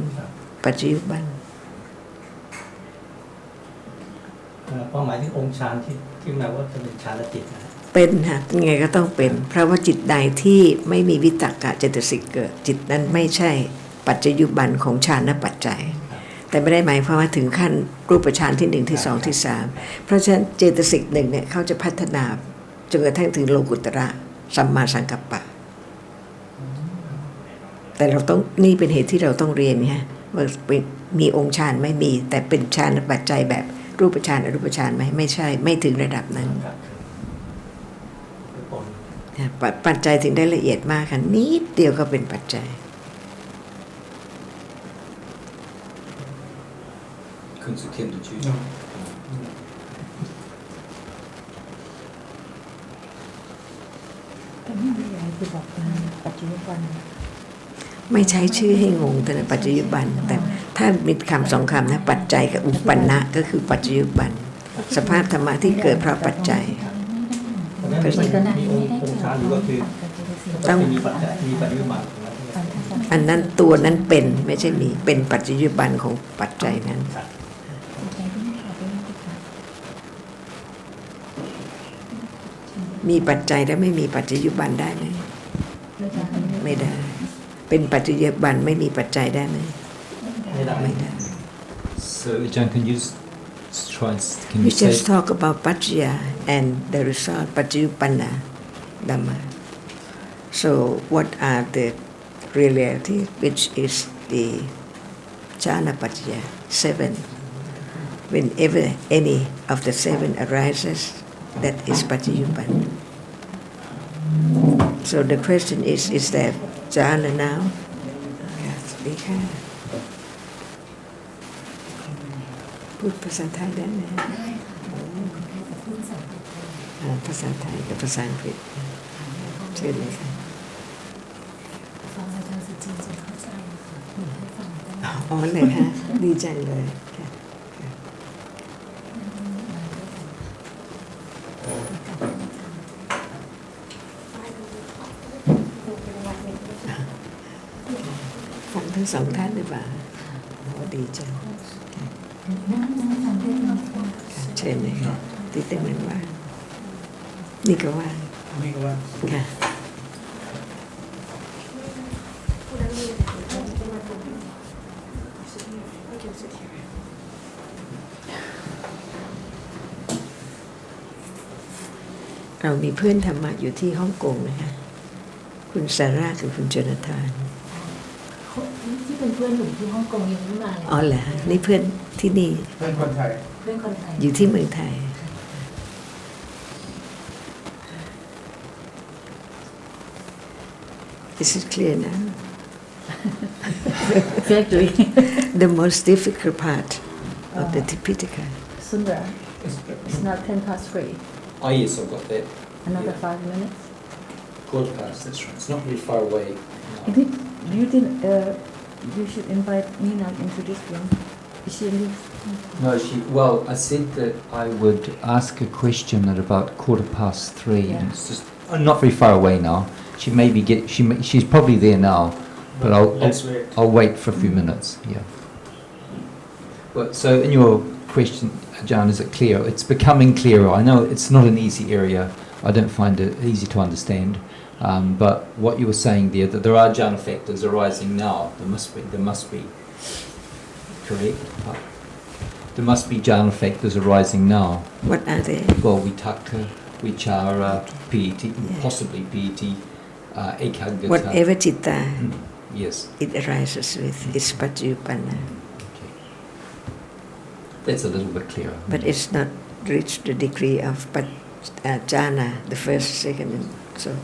ปัจจุบันเป้าหมายถึงองค์ฌานที่หมายว่าจะเป็นฌานจิตนะเป็นค่ะยังไงก็ต้องเป็นเพราะว่าจิตใดที่ไม่มีวิตกเจตสิกเกิดจิตนั้นไม่ใช่ปัจจุบันของฌานปัจจัยแต่ไม่ได้หมายความว่าถึงขั้นรูปฌานที่1ที่2ที่3เพราะฉะนั้นเจตสิก1เนี่ยเขาจะพัฒนาจนกระทั่งถึงโลกุตระสัมมาสังกัปปะแต่เราต้องนี่เป็นเหตุที่เราต้องเรียนไงว่ามีองค์ฌานไม่มีแต่เป็นฌานปัจจัยแบบรูปฌานอรูปฌานไหมไม่ใช่ไม่ถึงระดับนั้นปัจจัยถึงได้ละเอียดมากค่ะนิดเดียวก็เป็นปัจจัยคุณสุขินดูชื่อแต่ไม่มีอะไรคือบอกปัจจุบันไม่ใช้ชื่อให้งงแต่ในปัจจุบันแต่ถ้ามีคำสองคำนะปัจจัยกับอุปปันนะก็คือปัจจุบันสภาพธรรมะที่เกิดเพราะปัจจัยเพราะฉะนั้นมีองค์ฌานหรือก็คือต้องมีปัจจัยมีปัจจุบันอันนั้นตัวนั้นเป็นไม่ใช่มีเป็นปัจจุบันของปัจจัยนั้นมีปัจจัยและไม่มีปัจจุบันได้ไหมไม่ได้เป็นปัจจุบันไม่มีปัจจัยได้ไหมไม่ได้ So Ajarn, can you try can we you say just talk about paccaya and the result Paccayupanna Dhamma so what are the reality which is the Jhana Paccaya 7 whenever any of the 7 arises that is Paccayupan so the question is there Jhana now yes we can พูดภาษาไทยได้ไหมภาษาไทยกับภาษาอังกฤษเชิญเลยค่ะฟังอาจารย์สุจินจะเข้าใจให้ฟังได้อ๋อเลยค่ะดีจังเลยฟังทั้งสองท่านหรือเปล่าดีจังเชิญเลยค่ะที่เต็มมันว่างนี่ก็ว่างค่ะเรามีเพื่อนธรรมะอยู่ที่ฮ่องกงนะคะคุณซาร่ากับคุณโจนาธานที่เป็นเพื่อนหนูที่ฮ่องกงยังไม่มาเลยอ๋อเหรอนี่เพื่อนที่นี่เพื่อนคนไทยอยู่ที่เมืองไทย Is it clear now? Exactly. The most difficult part of the Tipitaka. Sundar, it's not 3:10. Oh yes, I've got that. Another 5 minutes. Quarter past, that's right. It's not really far away. You should invite Nina into this room. Is she in this? No, well, I said that I would ask a question at about 3:15, Yeah. and it's just not very far away now. She maybe she's probably there now, but I'll wait for a few minutes. Yeah. Well, so in your question, Ajarn, is it clear? It's becoming clearer. I know it's not an easy area. I don't find it easy to understand. But what you were saying there, that there are jhana factors arising now. There must be. correct. There must be jhana factors arising now. What are they? Well, vitakka, vichara, piti, possibly piti, ekaggata. Whatever citta Yes. it arises with, it's paccayupanna. Okay. That's a little bit clearer. But it's not reached the degree of jhana, the first, second, and so on.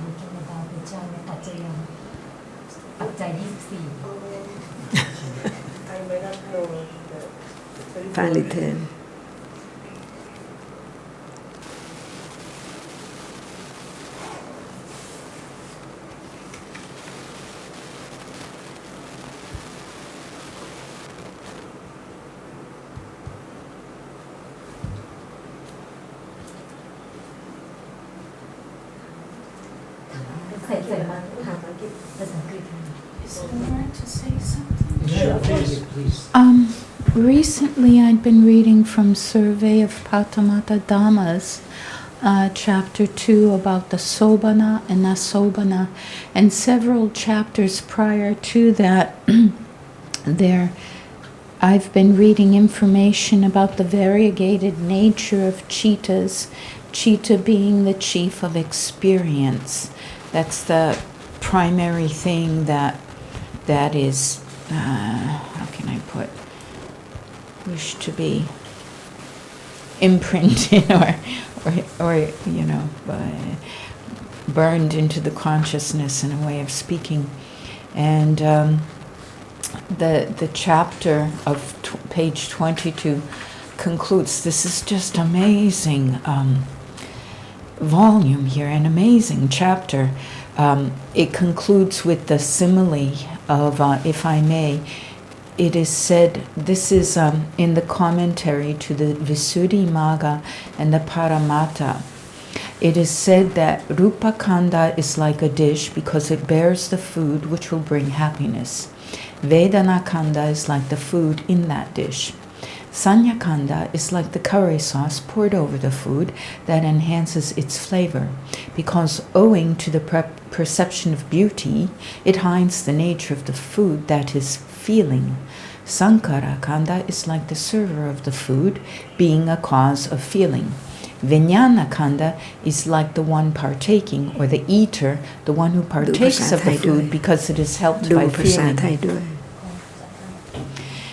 talking about the jhana paccaya ปัจจัย24 I may not know the Finally turn. Recently I'd been reading from Survey of Patamata Dhammas, chapter 2 about the sobana and asobana, and several chapters prior to that I've been reading information about the variegated nature of chittas, chitta being the chief of experience. That's the primary thing that is, how can I put, wish to be imprinted or you know, burned into the consciousness in a way of speaking. And the chapter of page 22 concludes. This is just amazing volume here, an amazing chapter. It concludes with the simile of, if I may, it is said, this is in the commentary to the Visuddhimagga and the Paramatta. It is said that Rupa Kanda is like a dish because it bears the food which will bring happiness. Vedana Kanda is like the food in that dish. Sanya Kanda is like the curry sauce poured over the food that enhances its flavor, because owing to the perception of beauty, it hides the nature of the food, that is, feeling. Sankara Kanda is like the server of the food, being a cause of feeling. Vijnana Kanda is like the one partaking, or the eater, the one who partakes of the food because it is helped by feeling.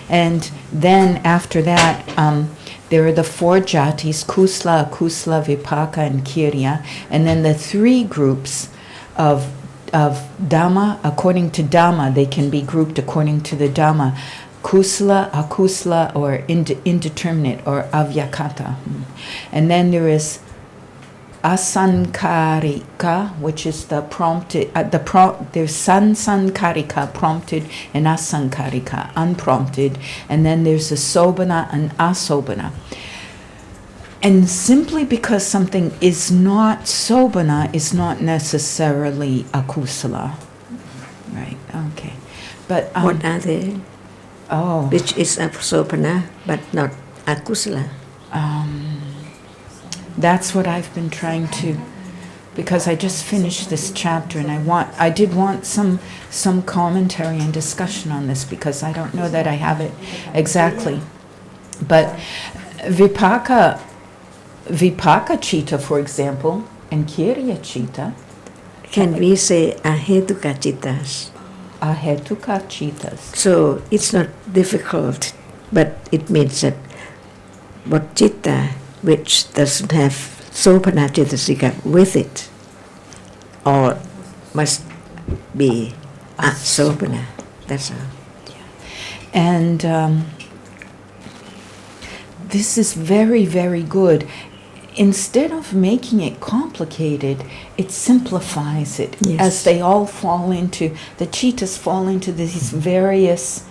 And then after that, there are the four jatis, kusla, akusla, vipaka, and kirya. And then the three groups of Dhamma, according to Dhamma, they can be grouped according to the Dhamma. Kusla, akusla, or indeterminate, or avyakata. And then there is asankarika, which is the prompted, there's sankarika, prompted, and asankarika, unprompted, and then there's a sobana and asobana. And simply because something is not sobana is not necessarily akusala. Right, okay. But what are they? Oh. Which is asobana, but not akusala. That's what I've been trying to, because I just finished this chapter and I did want some commentary and discussion on this, because I don't know that I have it exactly. But vipaka chitta, for example, and kirya chitta. Can we say ahetuka chittas? Ahetuka chittas. So it's not difficult, but it means that what chitta which doesn't have sopana chitasika with it, or must be asopana. That's all. Yeah. And this is very, very good. Instead of making it complicated, it simplifies it. Yes. As they all fall into, the chittas fall into these various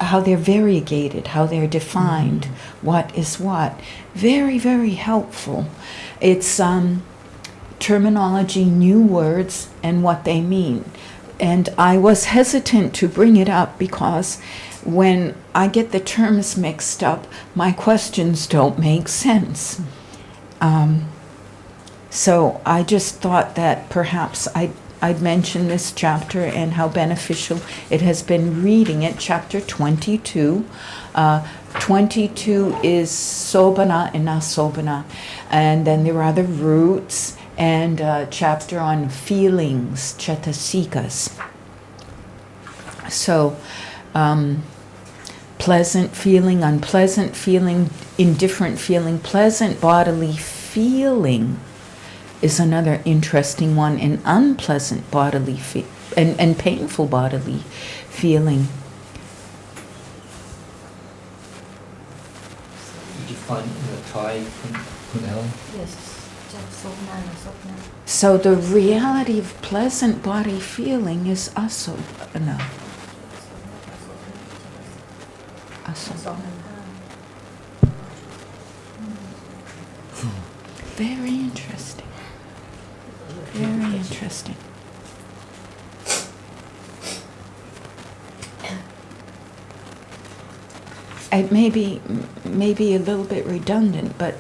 how they're variegated, how they're defined, what is what. Very, very helpful. It's terminology, new words, and what they mean. And I was hesitant to bring it up because when I get the terms mixed up, my questions don't make sense. So I just thought that perhaps I'd mention this chapter and how beneficial it has been reading it. Chapter 22. 22 is sobhana and asobhana. And then there are the roots and a chapter on feelings, cetasikas. So pleasant feeling, unpleasant feeling, indifferent feeling, pleasant bodily feeling is another interesting one, and unpleasant bodily and painful bodily feeling. Did you find in the Thai, Kunal? Yes, just sopna. So the reality of pleasant body feeling is asobhana. Very interesting. Very interesting. It may be a little bit redundant, but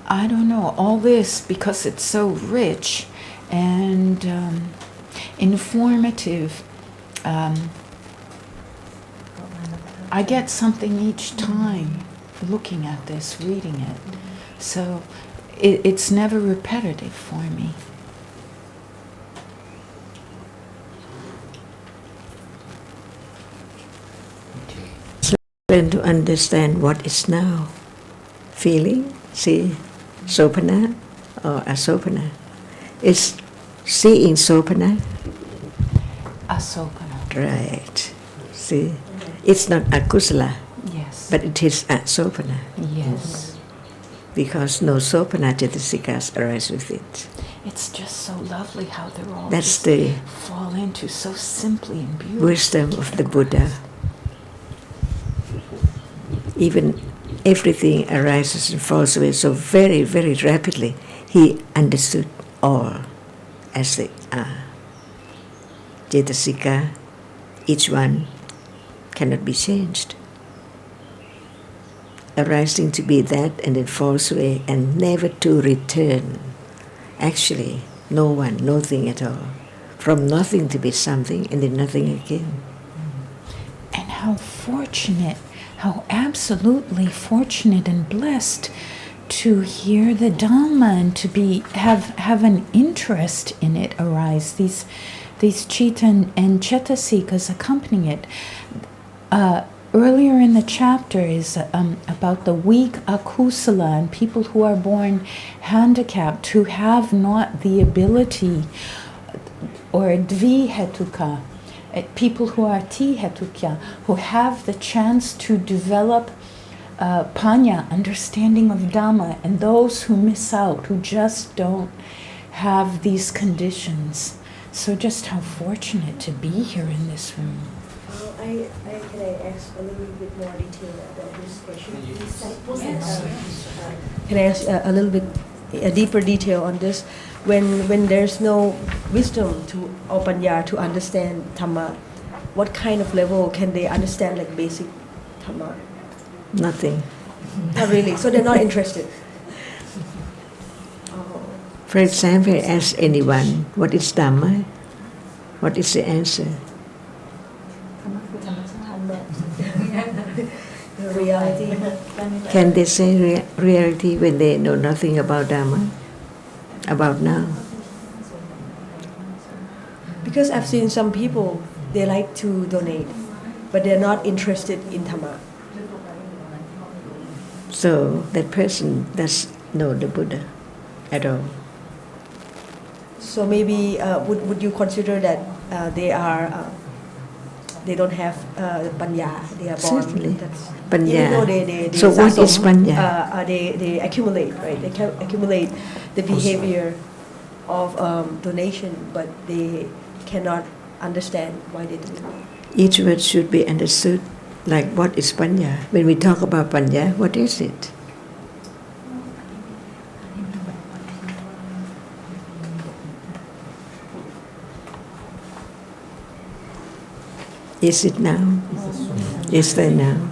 I don't know. All this, because it's so rich and informative, I get something each time looking at this, reading it. So it's never repetitive for me. Learn to understand what is now. Feeling, see, sopana or asopana. Is seeing sopana? Asobhana. Right. See, it's not akusala, Yes. but it is asopana. Yes. Because no sopana cetasikas arise with it. It's just so lovely how they're all That's just the fall into so simply and beautifully. wisdom of the Buddha. Even everything arises and falls away so very, very rapidly. He understood all as they are. Cetasika, each one cannot be changed. Arising to be that and it falls away and never to return. Actually, no one, nothing at all. From nothing to be something and then nothing again. And how fortunate, how absolutely fortunate and blessed to hear the Dhamma and to have an interest in it arise. These chitta and cetasikas accompanying it. Earlier in the chapter is about the weak akusala and people who are born handicapped, who have not the ability, or dvihetuka, people who are tihetukya, who have the chance to develop panya, understanding of Dhamma, and those who miss out, who just don't have these conditions. So just how fortunate to be here in this room. Can I ask a little bit more detail about this question? Can I ask a little bit a deeper detail on this? When there's no wisdom to or panya to understand Dhamma, what kind of level can they understand, like basic Dhamma? Nothing. Not really. So they're not interested. For example, ask anyone, what is Dhamma? What is the answer? The reality. Can they say reality when they know nothing about Dhamma? About now? Because I've seen some people, they like to donate, but they're not interested in Dhamma. So that person does know the Buddha at all. So maybe would you consider that they don't have panya? They are born. Certainly. That's, Panya. even though they So what is panya? They accumulate, right? They can accumulate the behavior of donation, but they cannot understand why they do it. Each word should be understood. Like, what is panya? When we talk about panya, what is it? Is it now? Is there now?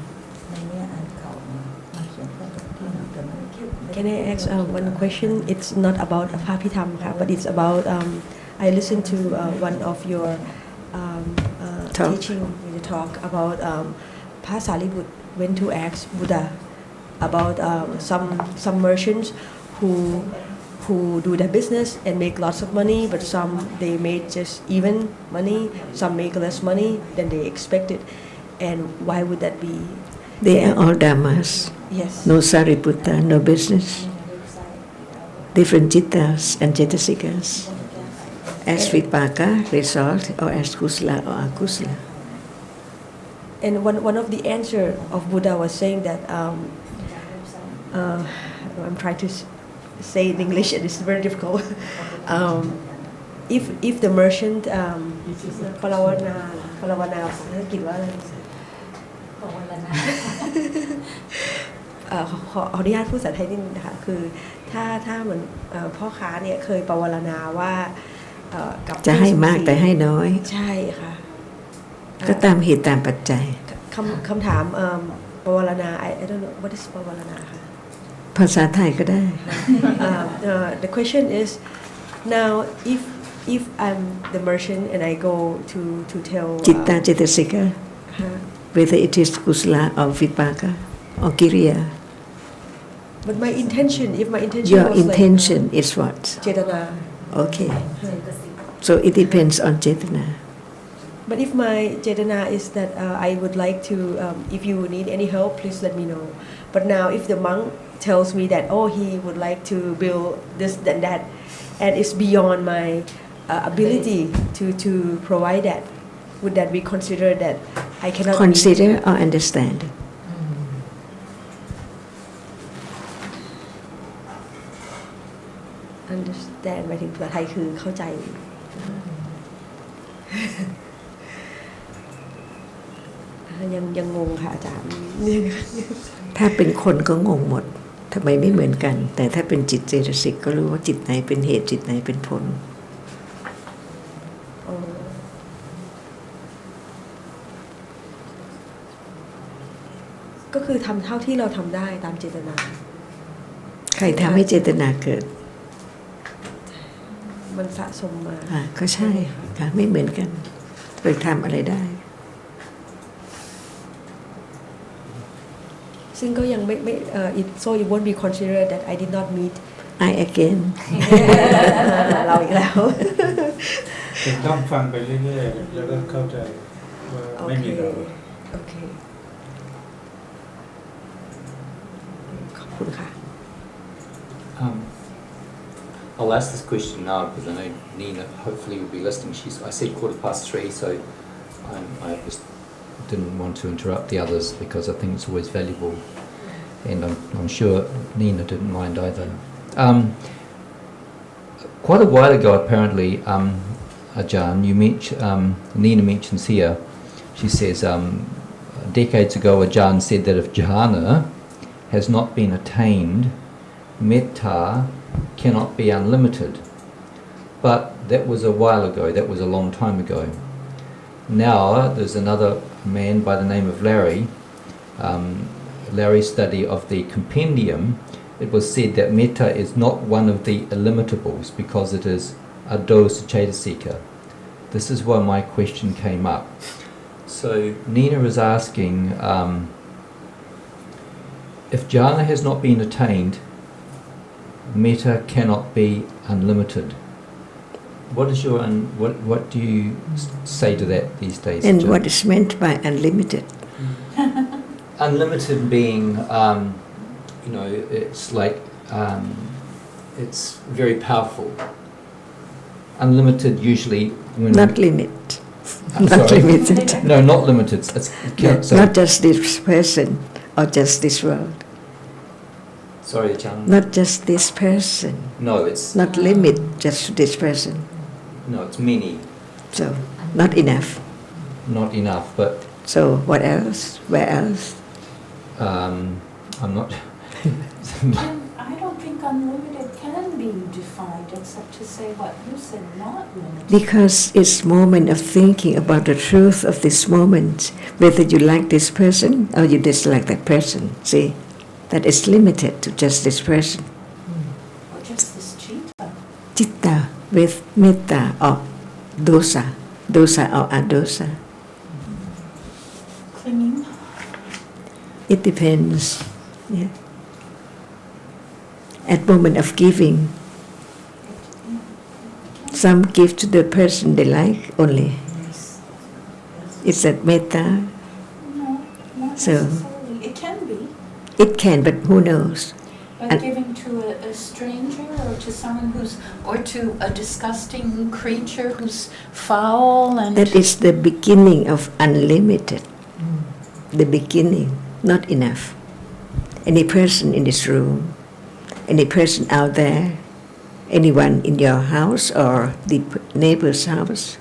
Can Can I ask one question? It's not about พระพิธรรมค่ะ but it's about I listened to one of your teaching in the talk about พระสารีบุตร went to ask Buddha about some merchants who do their business and make lots of money, but some they made just even money, some make less money than they expected, and why would that be? They are all dhammas. Yes. No sariputta, no business. Different jittas and cetasikas. As vipaka, result, or as kusala or akusala. And one of the answer of Buddha was saying that I'm trying to say in English and it's very difficult. If the merchant ปราวนาภาษาอังกฤษว่าอะไรขออนุญาตพูดภาษาไทยนิดนึงนะคะคือถ้าเหมือนพ่อค้าเนี่ยเคยปรารณาว่ากับจะให้มากแต่ให้น้อยใช่ค่ะก็ตามเหตุตามปัจจัยคำถามปรารณา I don't know what is ปรารณาค่ะภาษาไทยก็ได้ The question is now if I'm the merchant and I go to tell จิตตาเจตสิกา whether it is kusala or vipaka or kiriya. But my intention, if my intention your was intention is what? เจตนา Okay. So it depends on cetana. But if my cetana is that I would like to if you need any help please let me know. But now if the monk tells me that he would like to build this and that and it's beyond my ability to provide that, would that be considered that I cannot consider or understand? Understand หมายถึงภาษาไทยคือเข้าใจ ยังงงค่ะอาจารย์ ถ้าเป็นคนก็งงหมดทำไมไม่เหมือนกันแต่ถ้าเป็นจิตเจตสิกก็รู้ว่าจิตไหนเป็นเหตุจิตไหนเป็นผลก็คือทำเท่าที่เราทำได้ตามเจตนาใครทำให้เจตนาเกิดมันสะสมมาก็ใช่ค่ะไม่เหมือนกันไปทำอะไรได้ซึ่งก็ยังไม่so it won't be considered that I did not meet I again เราอีกแล้วต้องฟังไปเรื่อยๆแล้วก็เข้าใจว่าไม่มีเราโอเคขอบคุณค่ะ I'll ask this question now because I know Nina hopefully will be listening. I said 3:15, so I just didn't want to interrupt the others because I think it's always valuable, and I'm sure Nina didn't mind either. Quite a while ago, apparently, Ajarn, Nina mentions here. She says decades ago, Ajarn said that if jhana has not been attained, metta cannot be unlimited. But that was a while ago, that was a long time ago. Now there's another man by the name of Larry's study of the compendium. It was said that metta is not one of the illimitables because it is a dosa cetasika. This is why my question came up. So Nina is asking, if jhana has not been attained, metta cannot be unlimited. What is your what do you say to that these days? And what is meant by unlimited? Unlimited being, it's like it's very powerful. Unlimited usually when not limit. Not limited. No, not limited. Not just this person or just this world. Sorry, Chan. Not just this person. No, it's not limit just to this person. No, it's many. So, not enough. Not enough, but. So, what else? Where else? I'm not. I don't think unlimited can be defined except to say what you said, not limited. Because it's moment of thinking about the truth of this moment, whether you like this person or you dislike that person. See, that is limited to just this person. with metta or dosa or adosa. Clinging. It depends. Yeah. At moment of giving, some give to the person they like only. It's that metta. No, not So- necessarily. It can be. It can, but who knows? But And- giving to a stranger or to someone or to a disgusting creature who's foul and... That is the beginning of unlimited. The beginning, not enough. Any person in this room, any person out there, anyone in your house or the neighbor's house,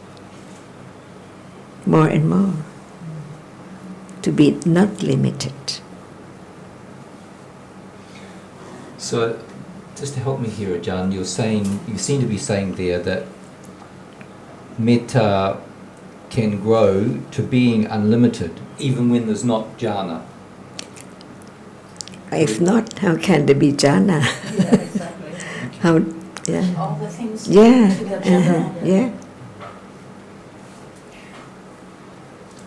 more and more, to be not limited. So, just to help me here, Ajarn, you seem to be saying there that metta can grow to being unlimited, even when there's not jhana. If not, how can there be jhana? Yeah, exactly. How? Yeah. All the things Yeah. together. Yeah.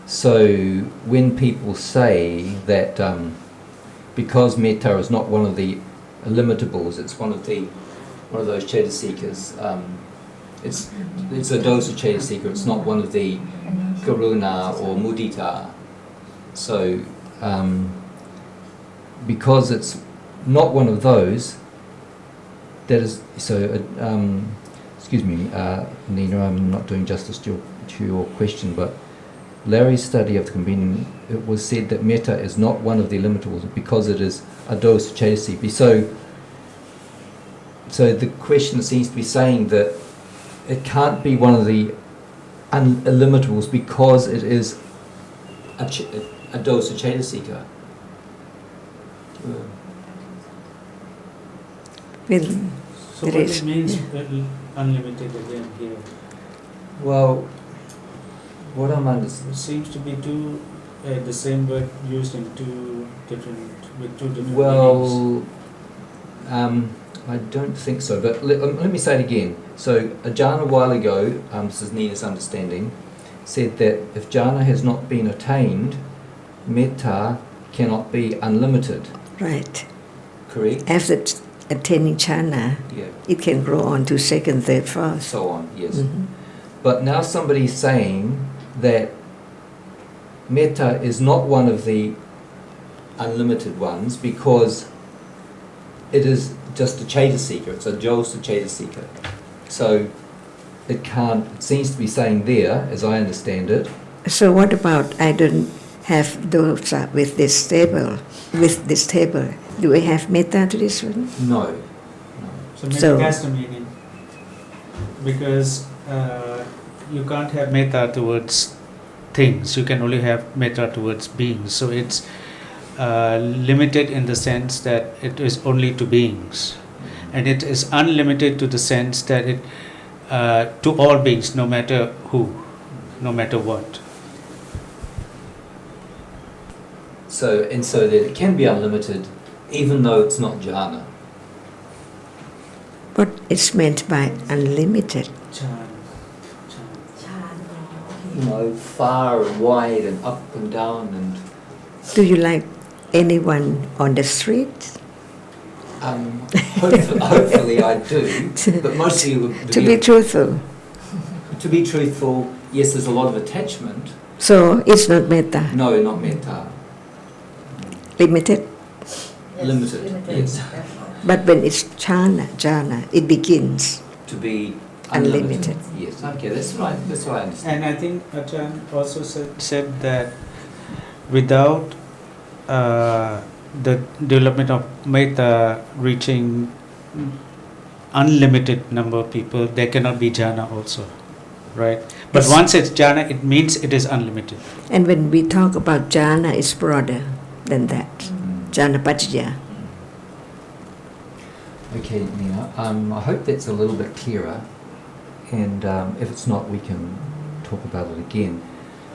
So, when people say that because metta is not one of the illimitables, it's one of those cetasikas. It's a dosa cetasika. It's not one of the karuna or mudita. So, because it's not one of those, that is so. Excuse me, Nina. I'm not doing justice to your question, but Larry's study of the communion, it was said that metta is not one of the illimitables because it is a dosa cetasika. So the question seems to be saying that it can't be one of the illimitables because it is a dosa cetasika. Well, So there what is- it means unlimited again here? Well, what I'm understanding. It seems to be the same word used in two different meanings. Well, I don't think so, but let me say it again. So, Ajarn a while ago, this is Nina's understanding, said that if jhana has not been attained, metta cannot be unlimited. right. Correct? After attaining jhana, Yeah. it can grow on to second, third, fourth. So on, yes. Mhm. But now somebody's saying that metta is not one of the unlimited ones because it is just a cetasika, it's a dosa cetasika. So it seems to be saying there, as I understand it, So what about I don't have dosa with this table? Do we have metta to this one? no. So metta So- has the meaning. Because you can't have metta towards things, you can only have metta towards beings. So it's limited in the sense that it is only to beings. And it is unlimited to the sense that it to all beings, no matter who, no matter what. So that it can be unlimited even though it's not jhana. What is meant by unlimited? You know, far and wide and up and down and Do you like anyone on the street? hopefully I do, but mostly To be truthful. to be truthful, yes, there's a lot of attachment. So it's not metta. No, not metta. Limited. Limited, yes. But when it's jhana, it begins. To be Unlimited. Yes, okay, that's what I understand. And I think Ajarn also said that without the development of metta reaching unlimited number of people, there cannot be jhana also, right? But Yes. once it's jhana, it means it is unlimited. And when we talk about jhana, it's broader than that. Jhana paccaya. Okay, Nina, I hope that's a little bit clearer, and if it's not, we can talk about it again.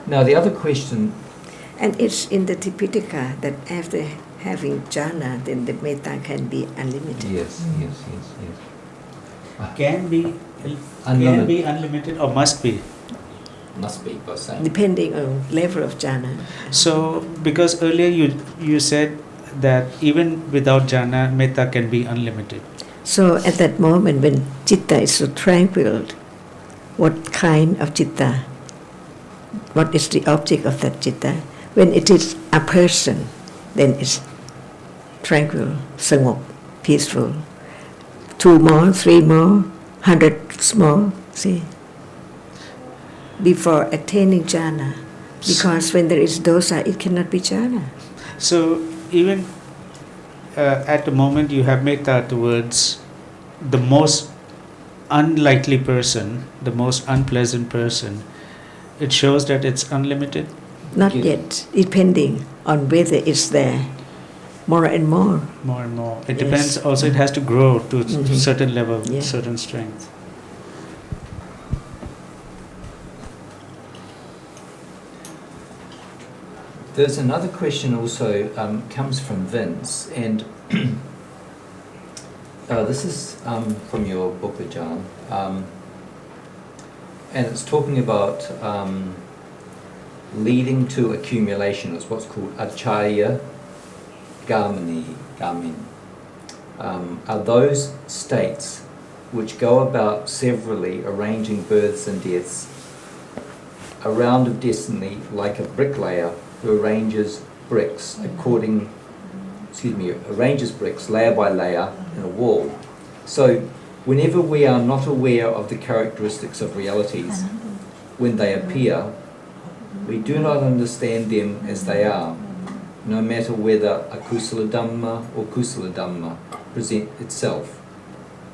Now, the other question... And it's in the Tipitaka that after having jhana, then the metta can be unlimited. Yes. Can be Can be unlimited or must be? Must be by saying. Depending on level of jhana. So, because earlier you said that even without jhana, metta can be unlimited. So at that moment when citta is so tranquil, what kind of citta? What is the object of that citta? When it is a person, then it's tranquil, sangop, peaceful. 2 more, 3 more, 100 more, see. Before attaining jhana, because when there is dosa, it cannot be jhana. So, even at the moment you have metta towards the most unlikely person, the most unpleasant person, it shows that it's unlimited? Not yet, depending on whether it's there. More and more. More and more. It Yes. depends also, it has to grow to certain level, Yeah. certain strength. There's another question also comes from Vince, and this is from your book, Ajarn, and it's talking about leading to accumulation. It's what's called acharya gamin. Are those states which go about severally arranging births and deaths, a round of destiny like a bricklayer who arranges bricks layer by layer in a wall. So whenever we are not aware of the characteristics of realities, when they appear, we do not understand them as they are, no matter whether a Kusala-Dhamma or Kusala-Dhamma present itself.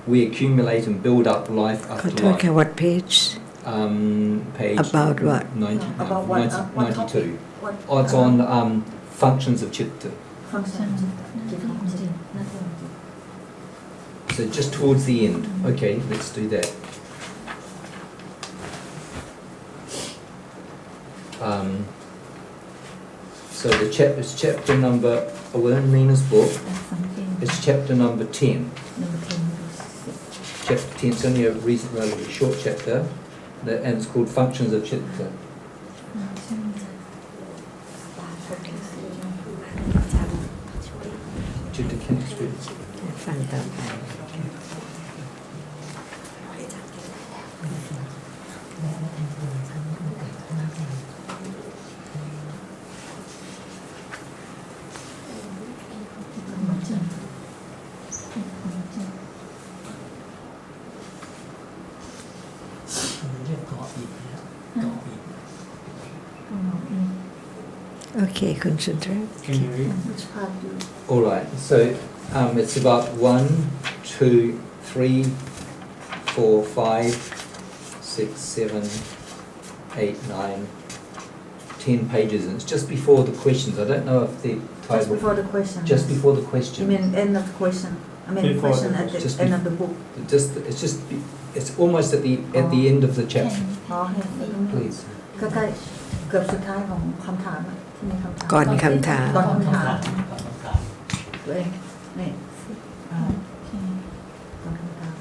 We accumulate and build up life after life. What page? Page About what? 92. Oh, it's on functions of chitta. So just towards the end. Okay, let's do that. So it's chapter number, in Nina's book, it's chapter number 10. Chapter 10, it's only a relatively short chapter, and it's called Functions of Chitta. Chitta chemistry. Okay, concentrate. Can you read? All right, so it's about 1, 2, 3, 4, 5, 6, 7, 8, 9, 10 pages, and it's just before the questions. I don't know if the title... Just before the question. Just before the question. You mean end of the question? I mean Before question the at the just end of the book. It's almost at the end of the chapter. อ๋อเห็น Please. ใกล้ๆเกือบสุดท้ายของคำถามอะที่มีคำถาม ก่อนคำถาม ก่อนคำถามตัวเองนี่ก่อนคำถาม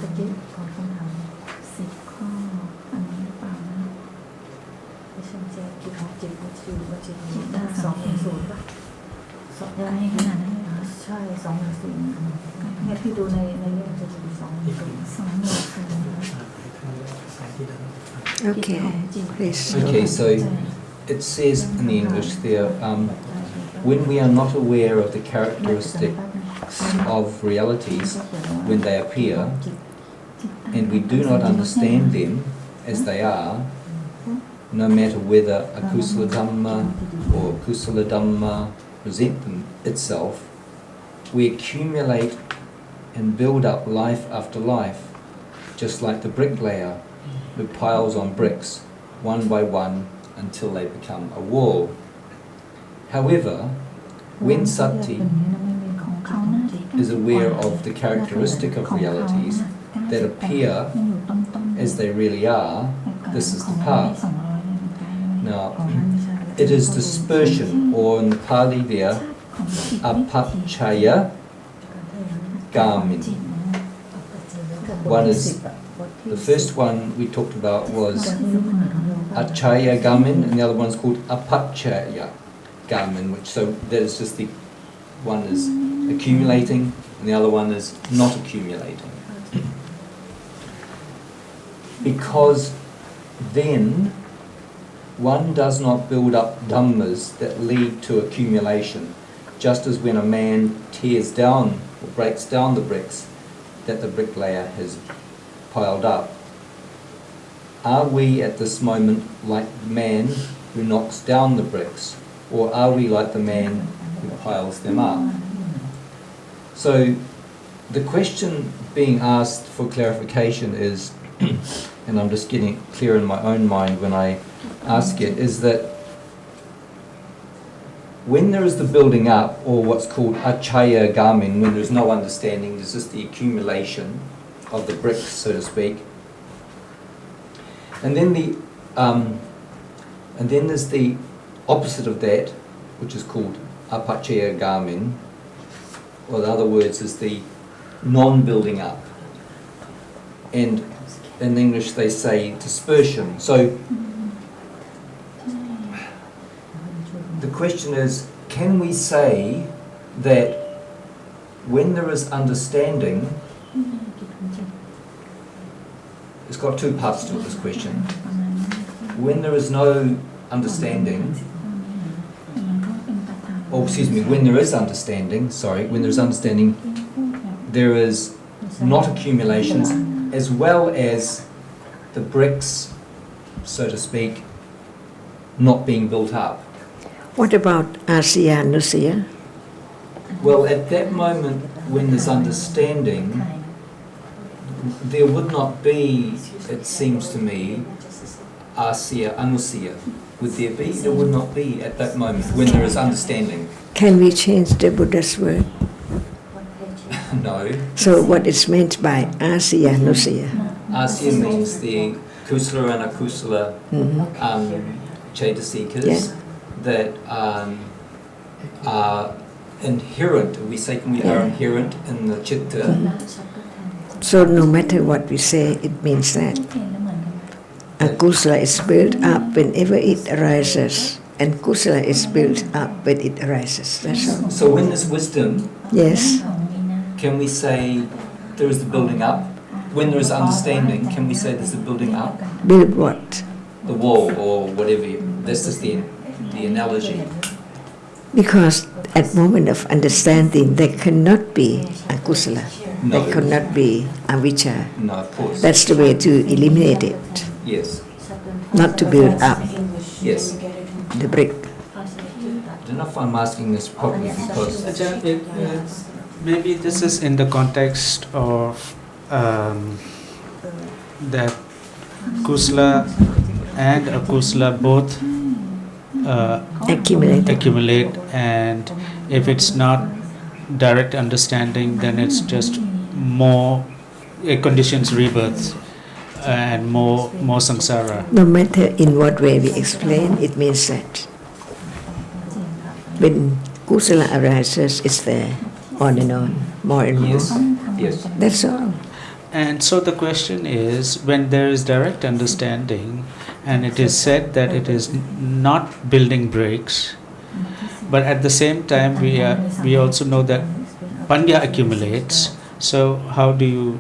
ตะกี้ก่อนคำถาม10 ข้ออันนี้หรือเปล่านะไม่ใช่เจ๊คิดของเจ๊ก็ชื่อว่าเจ๊ได้210ป่ะยังไงขนาดนั้นเลยเหรอใช่210เนี่ยพี่ดูในเรื่องจะดู210 Okay, please. Okay, so it says in the English there, when we are not aware of the characteristics of realities when they appear, and we do not understand them as they are, no matter whether a Kusala-Dhamma or Kusala-Dhamma present itself, we accumulate and build up life after life, just like the bricklayer who piles on bricks one by one until they become a wall. However, when sati is aware of the characteristic of realities that appear as they really are, this is the path. Now, it is dispersion, or in the Pali there, apachaya gamin. One is, the first one we talked about was achaya gamin, and the other one's called apachaya gamin, which, so that is just the one is accumulating and the other one is not accumulating. Because then one does not build up dhammas that lead to accumulation, just as when a man tears down or breaks down the bricks that the bricklayer has piled up. Are we at this moment like the man who knocks down the bricks, or are we like the man who piles them up? So the question being asked for clarification is, and I'm just getting it clear in my own mind when I ask it, is that when there is the building up, or what's called achaya gamin, when there's no understanding, there's just the accumulation of the bricks, so to speak. And then there's the opposite of that, which is called apachaya gamin, or in other words is the non-building up. And in English they say dispersion. So the question is, can we say that when there is understanding, it's got two parts to this question. When there is no understanding, when there is understanding, there is not accumulations, as well as the bricks, so to speak, not being built up. What about Asiya Nusya? Well, at that moment when there's understanding, there would not be, it seems to me, Asiya Anusya. Would there be? There would not be at that moment when there is understanding. Can we change the Buddha's word? No. So what is meant by Asiya Nusya? Asiya means the kusala and akusala chaitasikas that are inherent. We say we are inherent in the chitta. So no matter what we say, it means that akusala is built up whenever it arises, and kusala is built up when it arises. That's all. So when there's wisdom, yes, can we say there is the building up? When there is understanding, can we say there's a building up? Build what? The wall or whatever. That's just the analogy. Because at moment of understanding, there cannot be akusala. No. There cannot be avijja. No, of course. That's the way to eliminate it. Yes. Not to build up Yes. the brick. I don't know if I'm asking this properly because Ajarn, maybe this is in the context of that kusala and akusala both accumulate, and if it's not direct understanding, then it's just more conditions rebirth and more samsara. No matter in what way we explain, it means that when kusala arises, it's there, on and on, more and more. Yes. That's all. And so the question is, when there is direct understanding, and it is said that it is not building bricks, but at the same time we also know that panya accumulates. So how do you?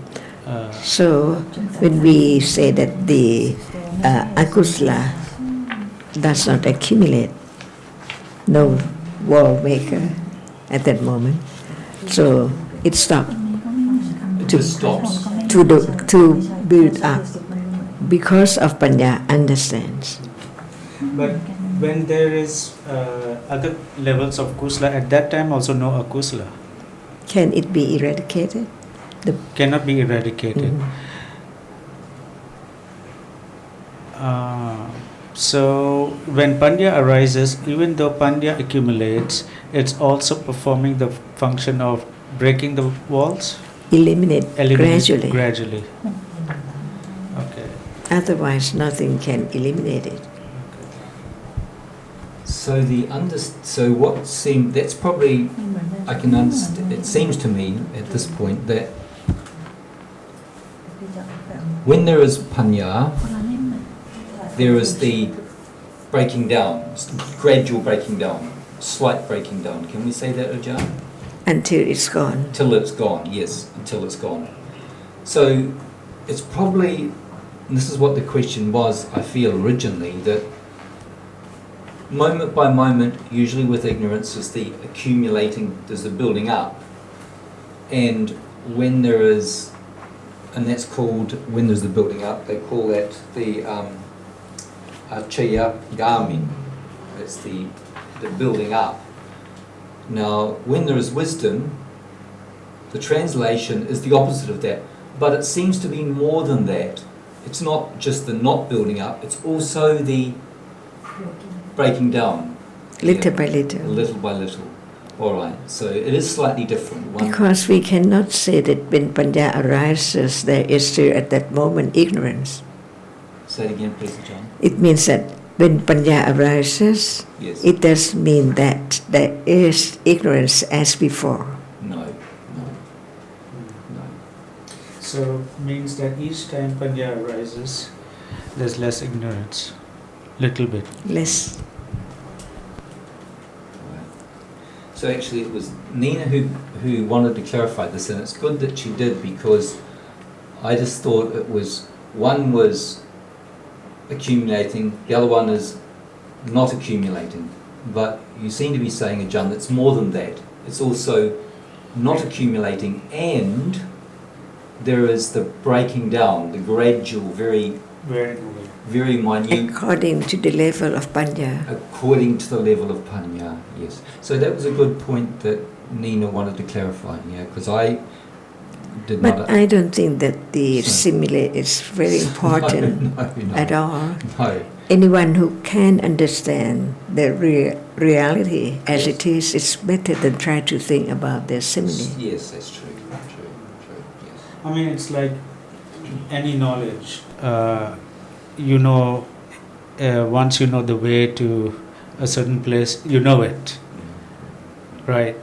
So when we say that the akusala does not accumulate, no wall maker at that moment, so it stops. It just stops. To build up because of panya understands. But when there is other levels of kusala, at that time also no akusala. Can it be eradicated? Cannot be eradicated. So when panya arises, even though panya accumulates, it's also performing the function of breaking the walls? Eliminate gradually. Okay. Otherwise, nothing can eliminate it. So so what seemed, that's probably, I can understand, it seems to me at this point that when there is panya, there is the breaking down, gradual breaking down, slight breaking down. Can we say that, Ajarn? Until it's gone. Till it's gone, yes, until it's gone. So it's probably, and this is what the question was, I feel originally, that moment by moment, usually with ignorance, is the accumulating, there's the building up. And when there is, and that's called, when there's the building up, they call that the Achaya Gamin. That's the building up. Now, when there is wisdom, the translation is the opposite of that. But it seems to be more than that. It's not just the not building up, it's also the breaking down. Little by little. Little by little. All right, so it is slightly different. Because we cannot say that when panya arises, there is still at that moment ignorance. Say it again, please, John. It means that when panya arises, yes. It does mean that there is ignorance as before. No. So means that each time panya arises, there's less ignorance, little bit. Less. So actually it was Nina who wanted to clarify this, and it's good that she did, because I just thought it was, one was accumulating, the other one is not accumulating. But you seem to be saying, Ajarn, it's more than that. It's also not accumulating, and there is the breaking down, the gradual, very minute. According to the level of panya. According to the level of panya, yes. So that was a good point that Nina wanted to clarify, yeah, because I did not... But I don't think that the simile is very important no. at all. No. Anyone who can understand the reality as it is, it's better than try to think about the simile. Yes, that's true. Yes. I mean, it's like any knowledge. Once you know the way to a certain place, you know it, right?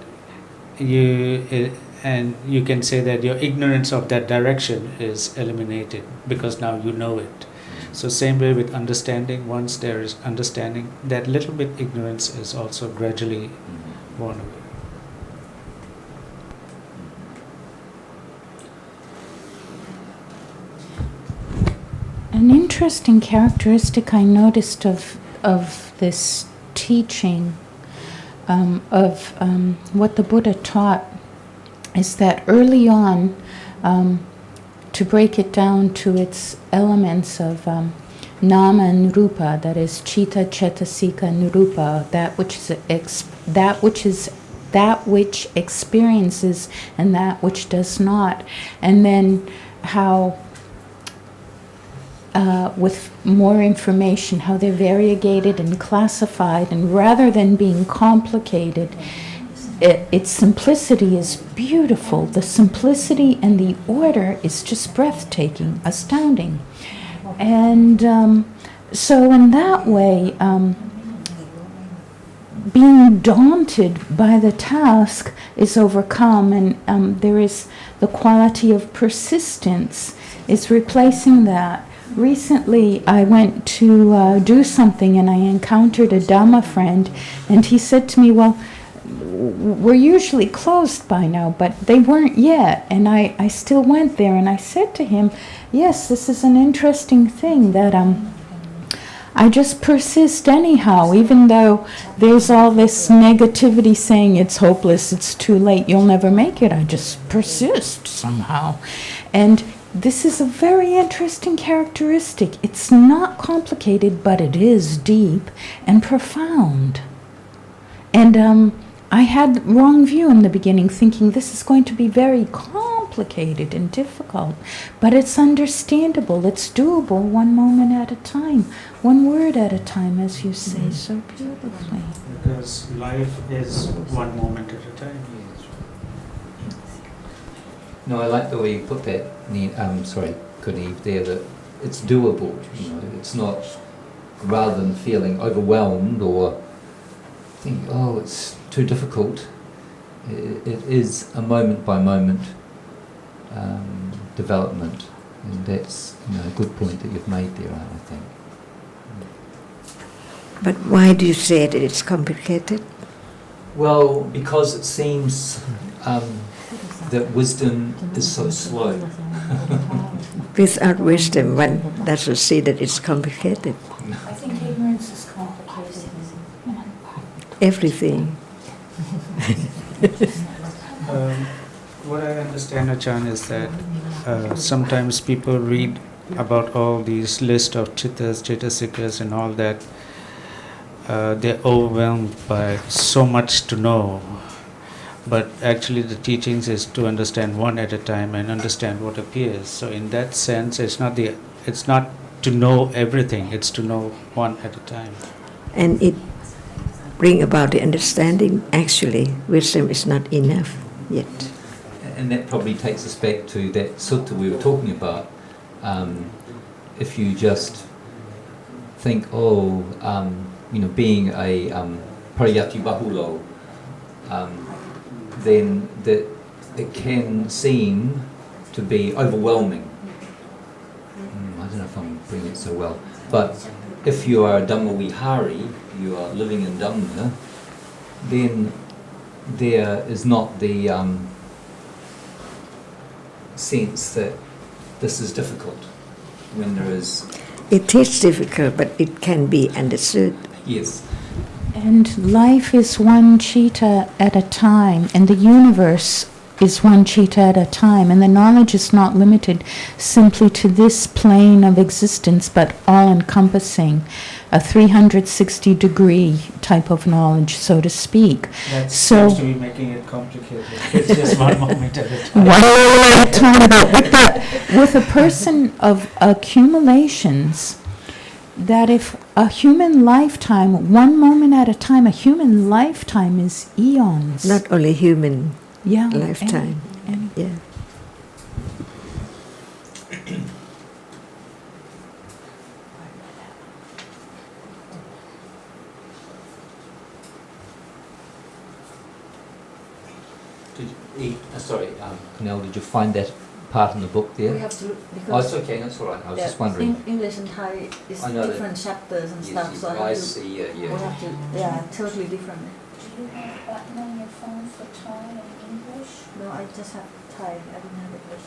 And you can say that your ignorance of that direction is eliminated because now you know it. So same way with understanding, once there is understanding, that little bit ignorance is also gradually worn away. An interesting characteristic I noticed of this teaching, of what the Buddha taught, is that early on, to break it down to its elements of nama and rupa, that is chitta, cetasika, and rupa, that which experiences and that which does not, and then how with more information, how they're variegated and classified, and rather than being complicated, its simplicity is beautiful. The simplicity and the order is just breathtaking, astounding. And so in that way, being daunted by the task is overcome, and there is the quality of persistence is replacing that. Recently, I went to do something, and I encountered a Dhamma friend, and he said to me, well, we're usually closed by now, but they weren't yet. And I still went there, and I said to him, yes, this is an interesting thing that I just persist anyhow, even though there's all this negativity saying it's hopeless, it's too late, you'll never make it. I just persist somehow. And this is a very interesting characteristic. It's not complicated, but it is deep and profound. And I had the wrong view in the beginning, thinking this is going to be very complicated and difficult. But it's understandable, it's doable, one moment at a time, one word at a time, as you say so beautifully. Because life is one moment at a time. No, I like the way you put that, Kunev, there, that it's doable. It's not, rather than feeling overwhelmed or think, oh, it's too difficult. It is a moment by moment development, and that's a good point that you've made there, I think. But why do you say that it's complicated? Well, because it seems that wisdom is so slow. Without wisdom, one doesn't see that it's complicated. I think ignorance is complicated. Everything. What I understand, Ajarn, is that sometimes people read about all these list of chittas, cetasikas and all that. They're overwhelmed by so much to know. But actually the teachings is to understand one at a time and understand what appears. So in that sense, it's not to know everything, it's to know one at a time. And it bring about the understanding. Actually, wisdom is not enough yet. And that probably takes us back to that sutta we were talking about. If you just think, being a pariyati bahulo, then that it can seem to be overwhelming. I don't know if I'm bringing it so well, but if you are a Dhamma Vihari, you are living in Dhamma, then there is not the sense that this is difficult when there is... It is difficult, but it can be understood. Yes. And life is one citta at a time, and the universe is one citta at a time, and the knowledge is not limited simply to this plane of existence, but all-encompassing, a 360-degree type of knowledge, so to speak. That So, seems to be making it complicated. It's just one moment at a time. one moment at a time, but with a person of accumulations, that if a human lifetime, one moment at a time, a human lifetime is eons. Not only human lifetime. Any. Yeah. Cornell, did you find that part in the book there? We have to look Oh, because it's okay, that's all right. I was just wondering. English and Thai is I know different chapters and stuff, Yes, so I I have to. see, yeah. We have to, totally different. Do you have a button on your phone for Thai and English? No, I just have Thai. I don't have English.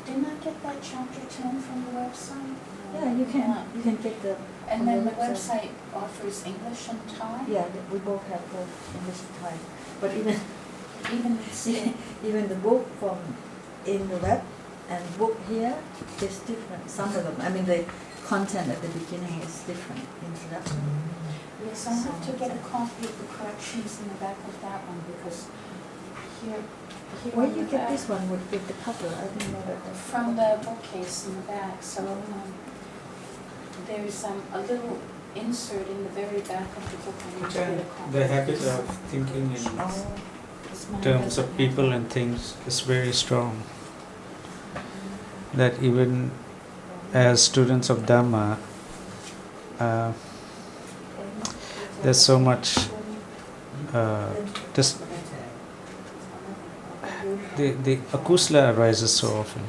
Didn't I get that chapter 10 from the website? Yeah, you can. You can get the. And on then the website offers English and Thai? Yeah, we both have both English and Thai. But even even the book from in the web and book here is different. Some of them. I mean, the content at the beginning is different. Introduction. Yes, I have to get a copy of the corrections in the back of that one because here Where on you the get back- this one with the cover? I didn't know that. From the bookcase in the back. So there's a little insert in the very back of the book. I need to get a copy. The habit of thinking in terms of people and things is very strong. That even as students of Dhamma, there's so much the akusla arises so often.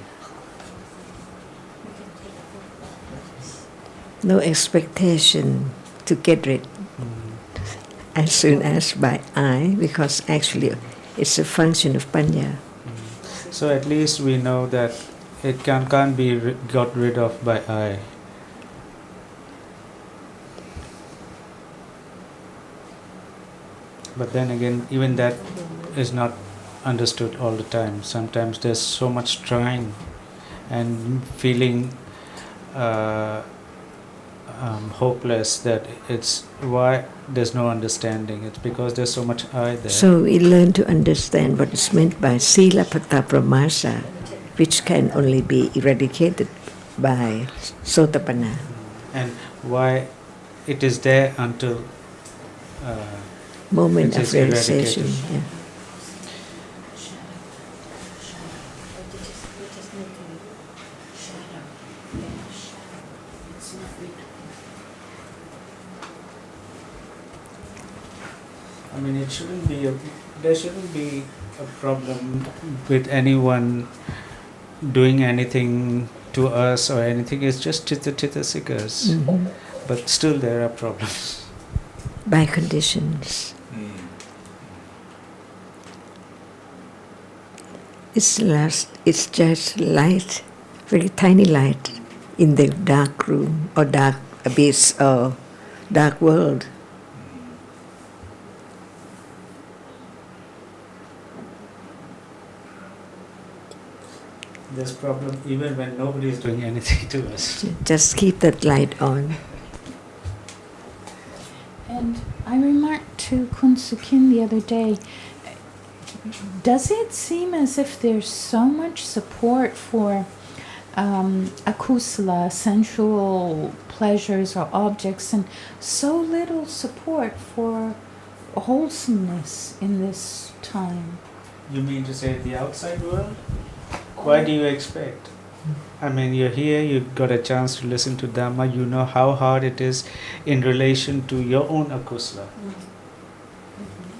No expectation to get rid as soon as by eye, because actually it's a function of panya. So at least we know that it can't be got rid of by eye. But then again, even that is not understood all the time. Sometimes there's so much trying and feeling hopeless that it's why there's no understanding. It's because there's so much I there. So we learn to understand what is meant by sila pata pramasa, which can only be eradicated by sotapanna. And why it is there until Moment it of is realization. eradicated. Yeah. I mean, there shouldn't be a problem with anyone doing anything to us or anything. It's just chittasikas. But still there are problems. By conditions. It's just light, very tiny light in the dark room or dark abyss or dark world. There's problem even when nobody is doing anything to us. Just keep that light on. And I remarked to Kun Sukin the other day, does it seem as if there's so much support for akusala, sensual pleasures or objects, and so little support for wholesomeness in this time? You mean to say the outside world? Why do you expect? I mean, you're here, you got a chance to listen to Dhamma, you know how hard it is in relation to your own akusala.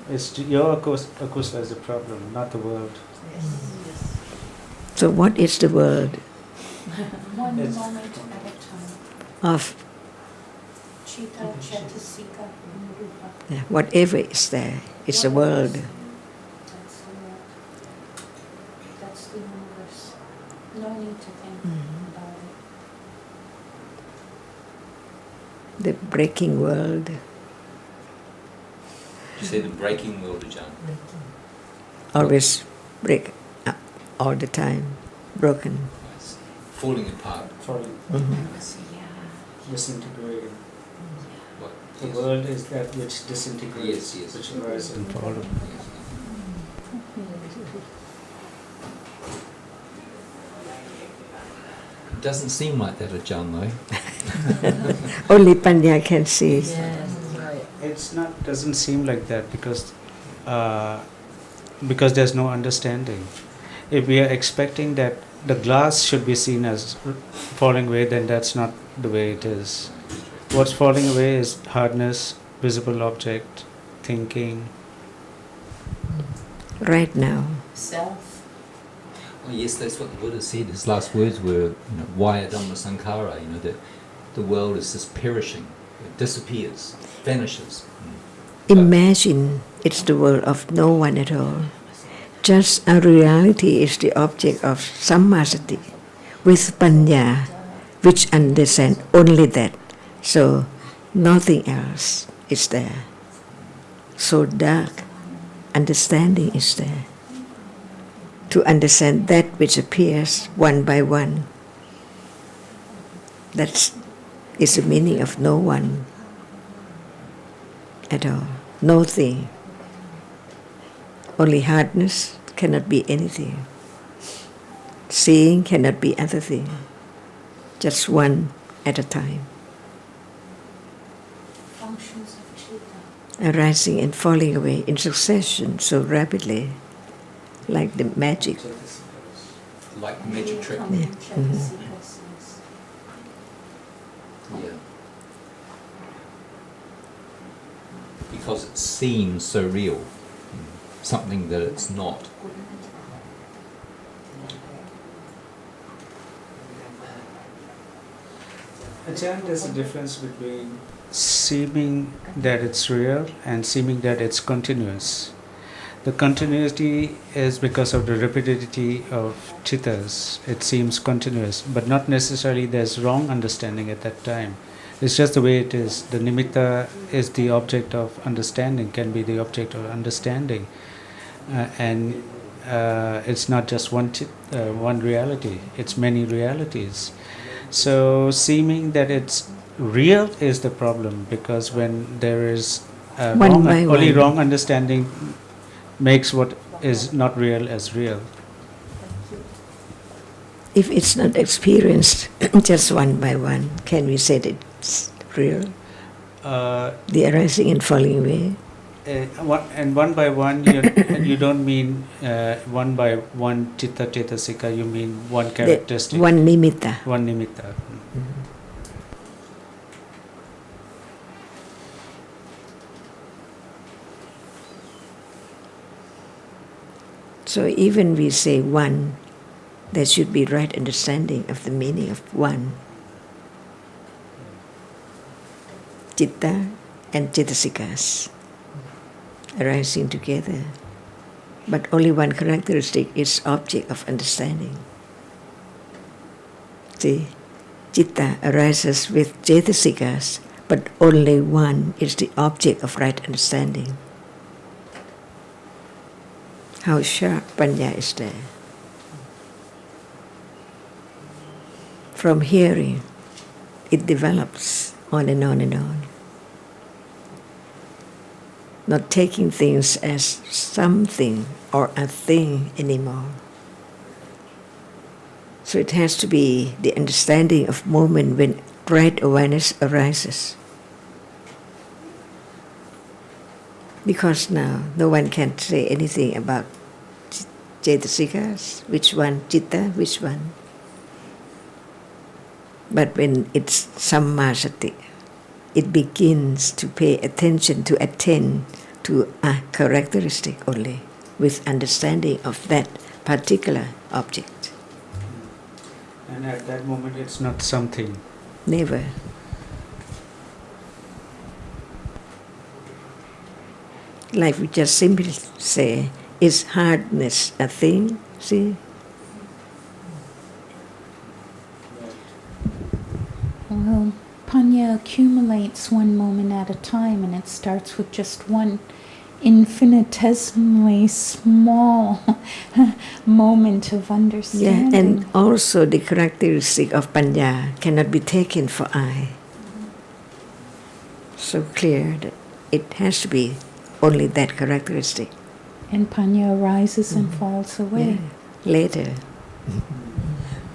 It's your akusala is the problem, not the world. So what is the world? One moment at a time. Of Chitta, Chaittasika, Rupa. yeah, whatever is there, it's the world. That's the world. That's the universe. No need to think about it. The breaking world. You say the breaking world, Ajarn? Always break up all the time, broken. Falling apart. Disintegrating. What? The world is that which disintegrates, Yes. which arises and falls. It doesn't seem like that, Ajarn, though. Only Panya can see. It's not. Doesn't seem like that because there's no understanding. If we are expecting that the glass should be seen as falling away, then that's not the way it is. What's falling away is hardness, visible object, thinking. Right now. Self. Oh, yes, that's what the Buddha said. His last words were, Vaya Dhamma Sankhara, that the world is just perishing, it disappears, vanishes. Imagine it's the world of no one at all. Just a reality is the object of sammasati with panya, which understand only that. So nothing else is there. So dark, understanding is there. To understand that which appears one by one. That is the meaning of no one at all. No thing. Only hardness cannot be anything. Seeing cannot be other thing. Just one at a time. Functions of chitta. Arising and falling away in succession so rapidly, like the magic. Like the magic trick. Yeah. Yeah. Because it seems so real, something that it's not. Ajarn, there's a difference between seeming that it's real and seeming that it's continuous. The continuity is because of the rapidity of chittas. It seems continuous, but not necessarily there's wrong understanding at that time. It's just the way it is. The nimitta is the object of understanding, can be the object of understanding. And it's not just one reality, it's many realities. So seeming that it's real is the problem, because when there is only wrong understanding makes what is not real as real. If it's not experienced just one by one, can we say that it's real? The arising and falling away? And one by one, you don't mean one by one chitta cetasika, you mean one characteristic. One nimitta. One nimitta. So even we say one, there should be right understanding of the meaning of one. Citta and Cetasikas arising together. But only one characteristic is object of understanding. See, Citta arises with Cetasikas, but only one is the object of right understanding. How sharp Panya is there. From hearing, it develops on and on and on. Not taking things as something or a thing anymore. So it has to be the understanding of moment when right awareness arises. Because now no one can say anything about Cetasikas, which one, Citta, which one. But when it's Sammasati, it begins to pay attention, to attend to a characteristic only, with understanding of that particular object. And at that moment it's not something. Never. Like we just simply say, is hardness a thing? See? Well, Panya accumulates one moment at a time, and it starts with just one infinitesimally small moment of understanding. Yeah, and also the characteristic of Panya cannot be taken for I. So clear that it has to be only that characteristic. And Panya arises and falls away. Yeah. Later.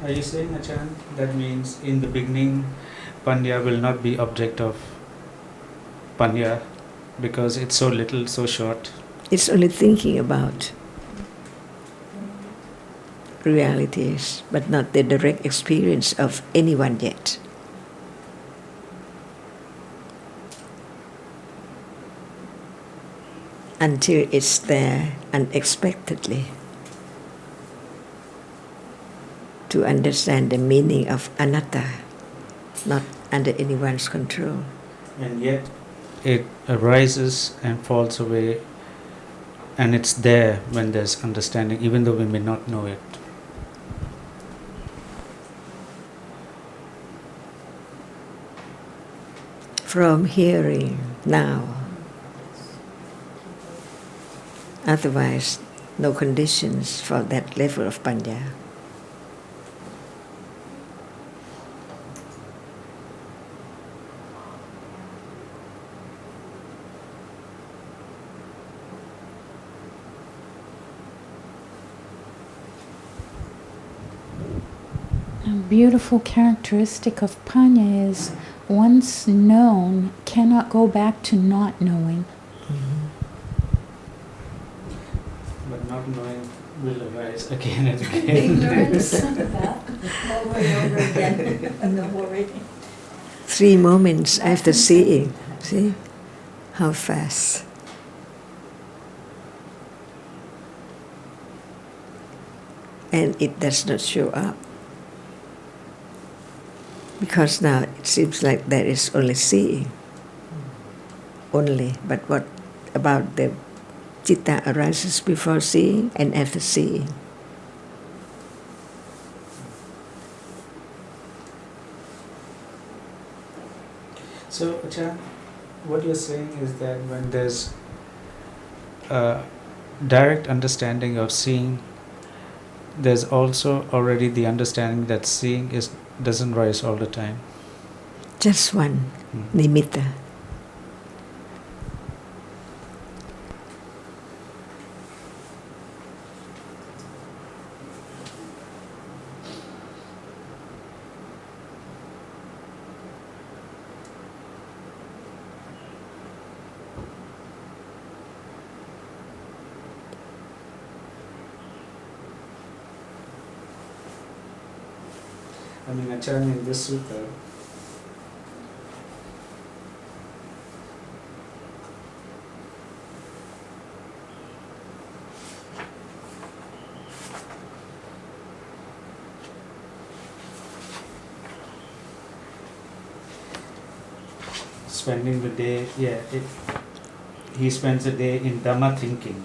Are you saying, Ajarn, that means in the beginning Panya will not be object of Panya because it's so little, so short? It's only thinking about realities, but not the direct experience of anyone yet. Until it's there unexpectedly. To understand the meaning of anatta, not under anyone's control. And yet it arises and falls away, and it's there when there's understanding, even though we may not know it. From hearing now. Otherwise, no conditions for that level of Panya. A beautiful characteristic of Panya is once known cannot go back to not knowing. But not knowing will arise again and again. Ignorance, over and over again, and the worry. 3 moments after seeing. See how fast. And it does not show up. Because now it seems like there is only seeing. Only. But what about the Citta arises before seeing and after seeing? So, Ajarn, what you're saying is that when there's a direct understanding of seeing, there's also already the understanding that seeing doesn't rise all the time. Just one nimitta. I mean, Ajarn, in this sutta, spending the day, he spends a day in Dhamma thinking.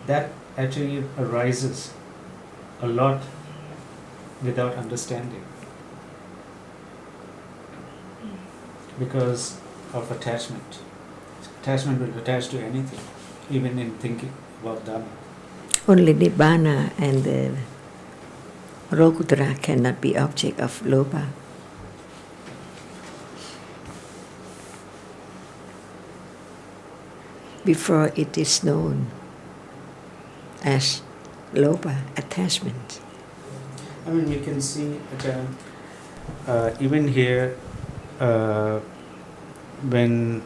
That actually arises a lot without understanding. Because of attachment. Attachment will attach to anything, even in thinking about Dhamma. Only Nibbana and the Lokuttara cannot be object of loba. Before it is known as loba, attachment. I mean, we can see even here, when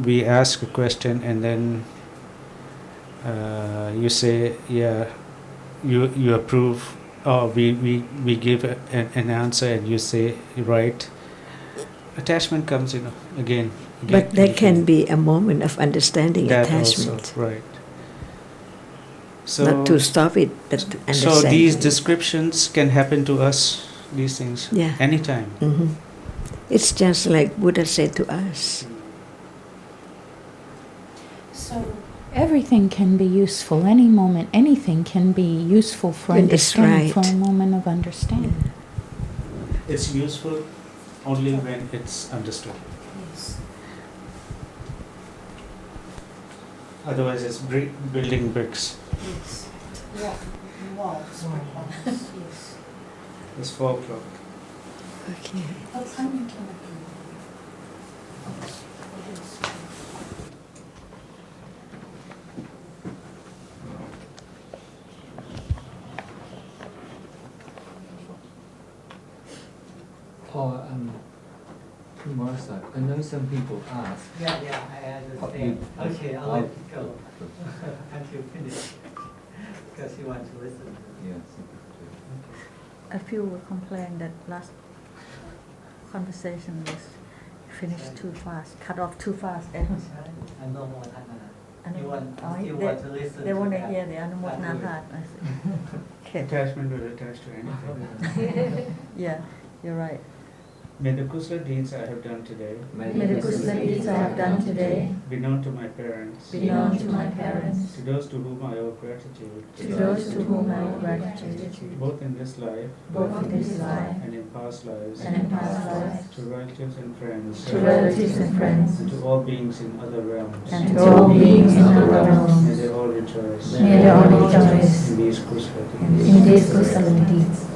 we ask a question and then you say, you approve, or we give an answer and you say, right. Attachment comes, again. But there can be a moment of understanding that attachment. Also, right. So, not to stop it, but to understand. So these descriptions can happen to us, these things, anytime. Mm-hmm. It's just like Buddha said to us. So everything can be useful. Any moment, anything can be useful for understanding, for a moment of understanding. It's useful only when it's understood. Yes. Otherwise, it's building bricks. Yes. Walls. Yes. It's 4 o'clock. Okay. What time you can approve? Paul, I know some people ask. Yeah, I understand. Okay, I'll let you go until finish, because you want to listen. Yes. A few will complain that last conversation was finished too fast, cut off too fast. I know more than you want to listen. They to want to that. hear the Anumodana part. Okay. Attachment will attach to anything. Yeah, you're right. May the kusala deeds I have done today May the kusala deeds I have done today be known to my parents, be known to my parents, to those to whom I owe gratitude, to those to whom I owe gratitude, both in this life both in this life and in past lives, and in past lives, to relatives and friends, to relatives and friends, and to all beings in other realms. and to all beings in other realms. May they all rejoice May they all rejoice in these kusala deeds. in these kusala deeds.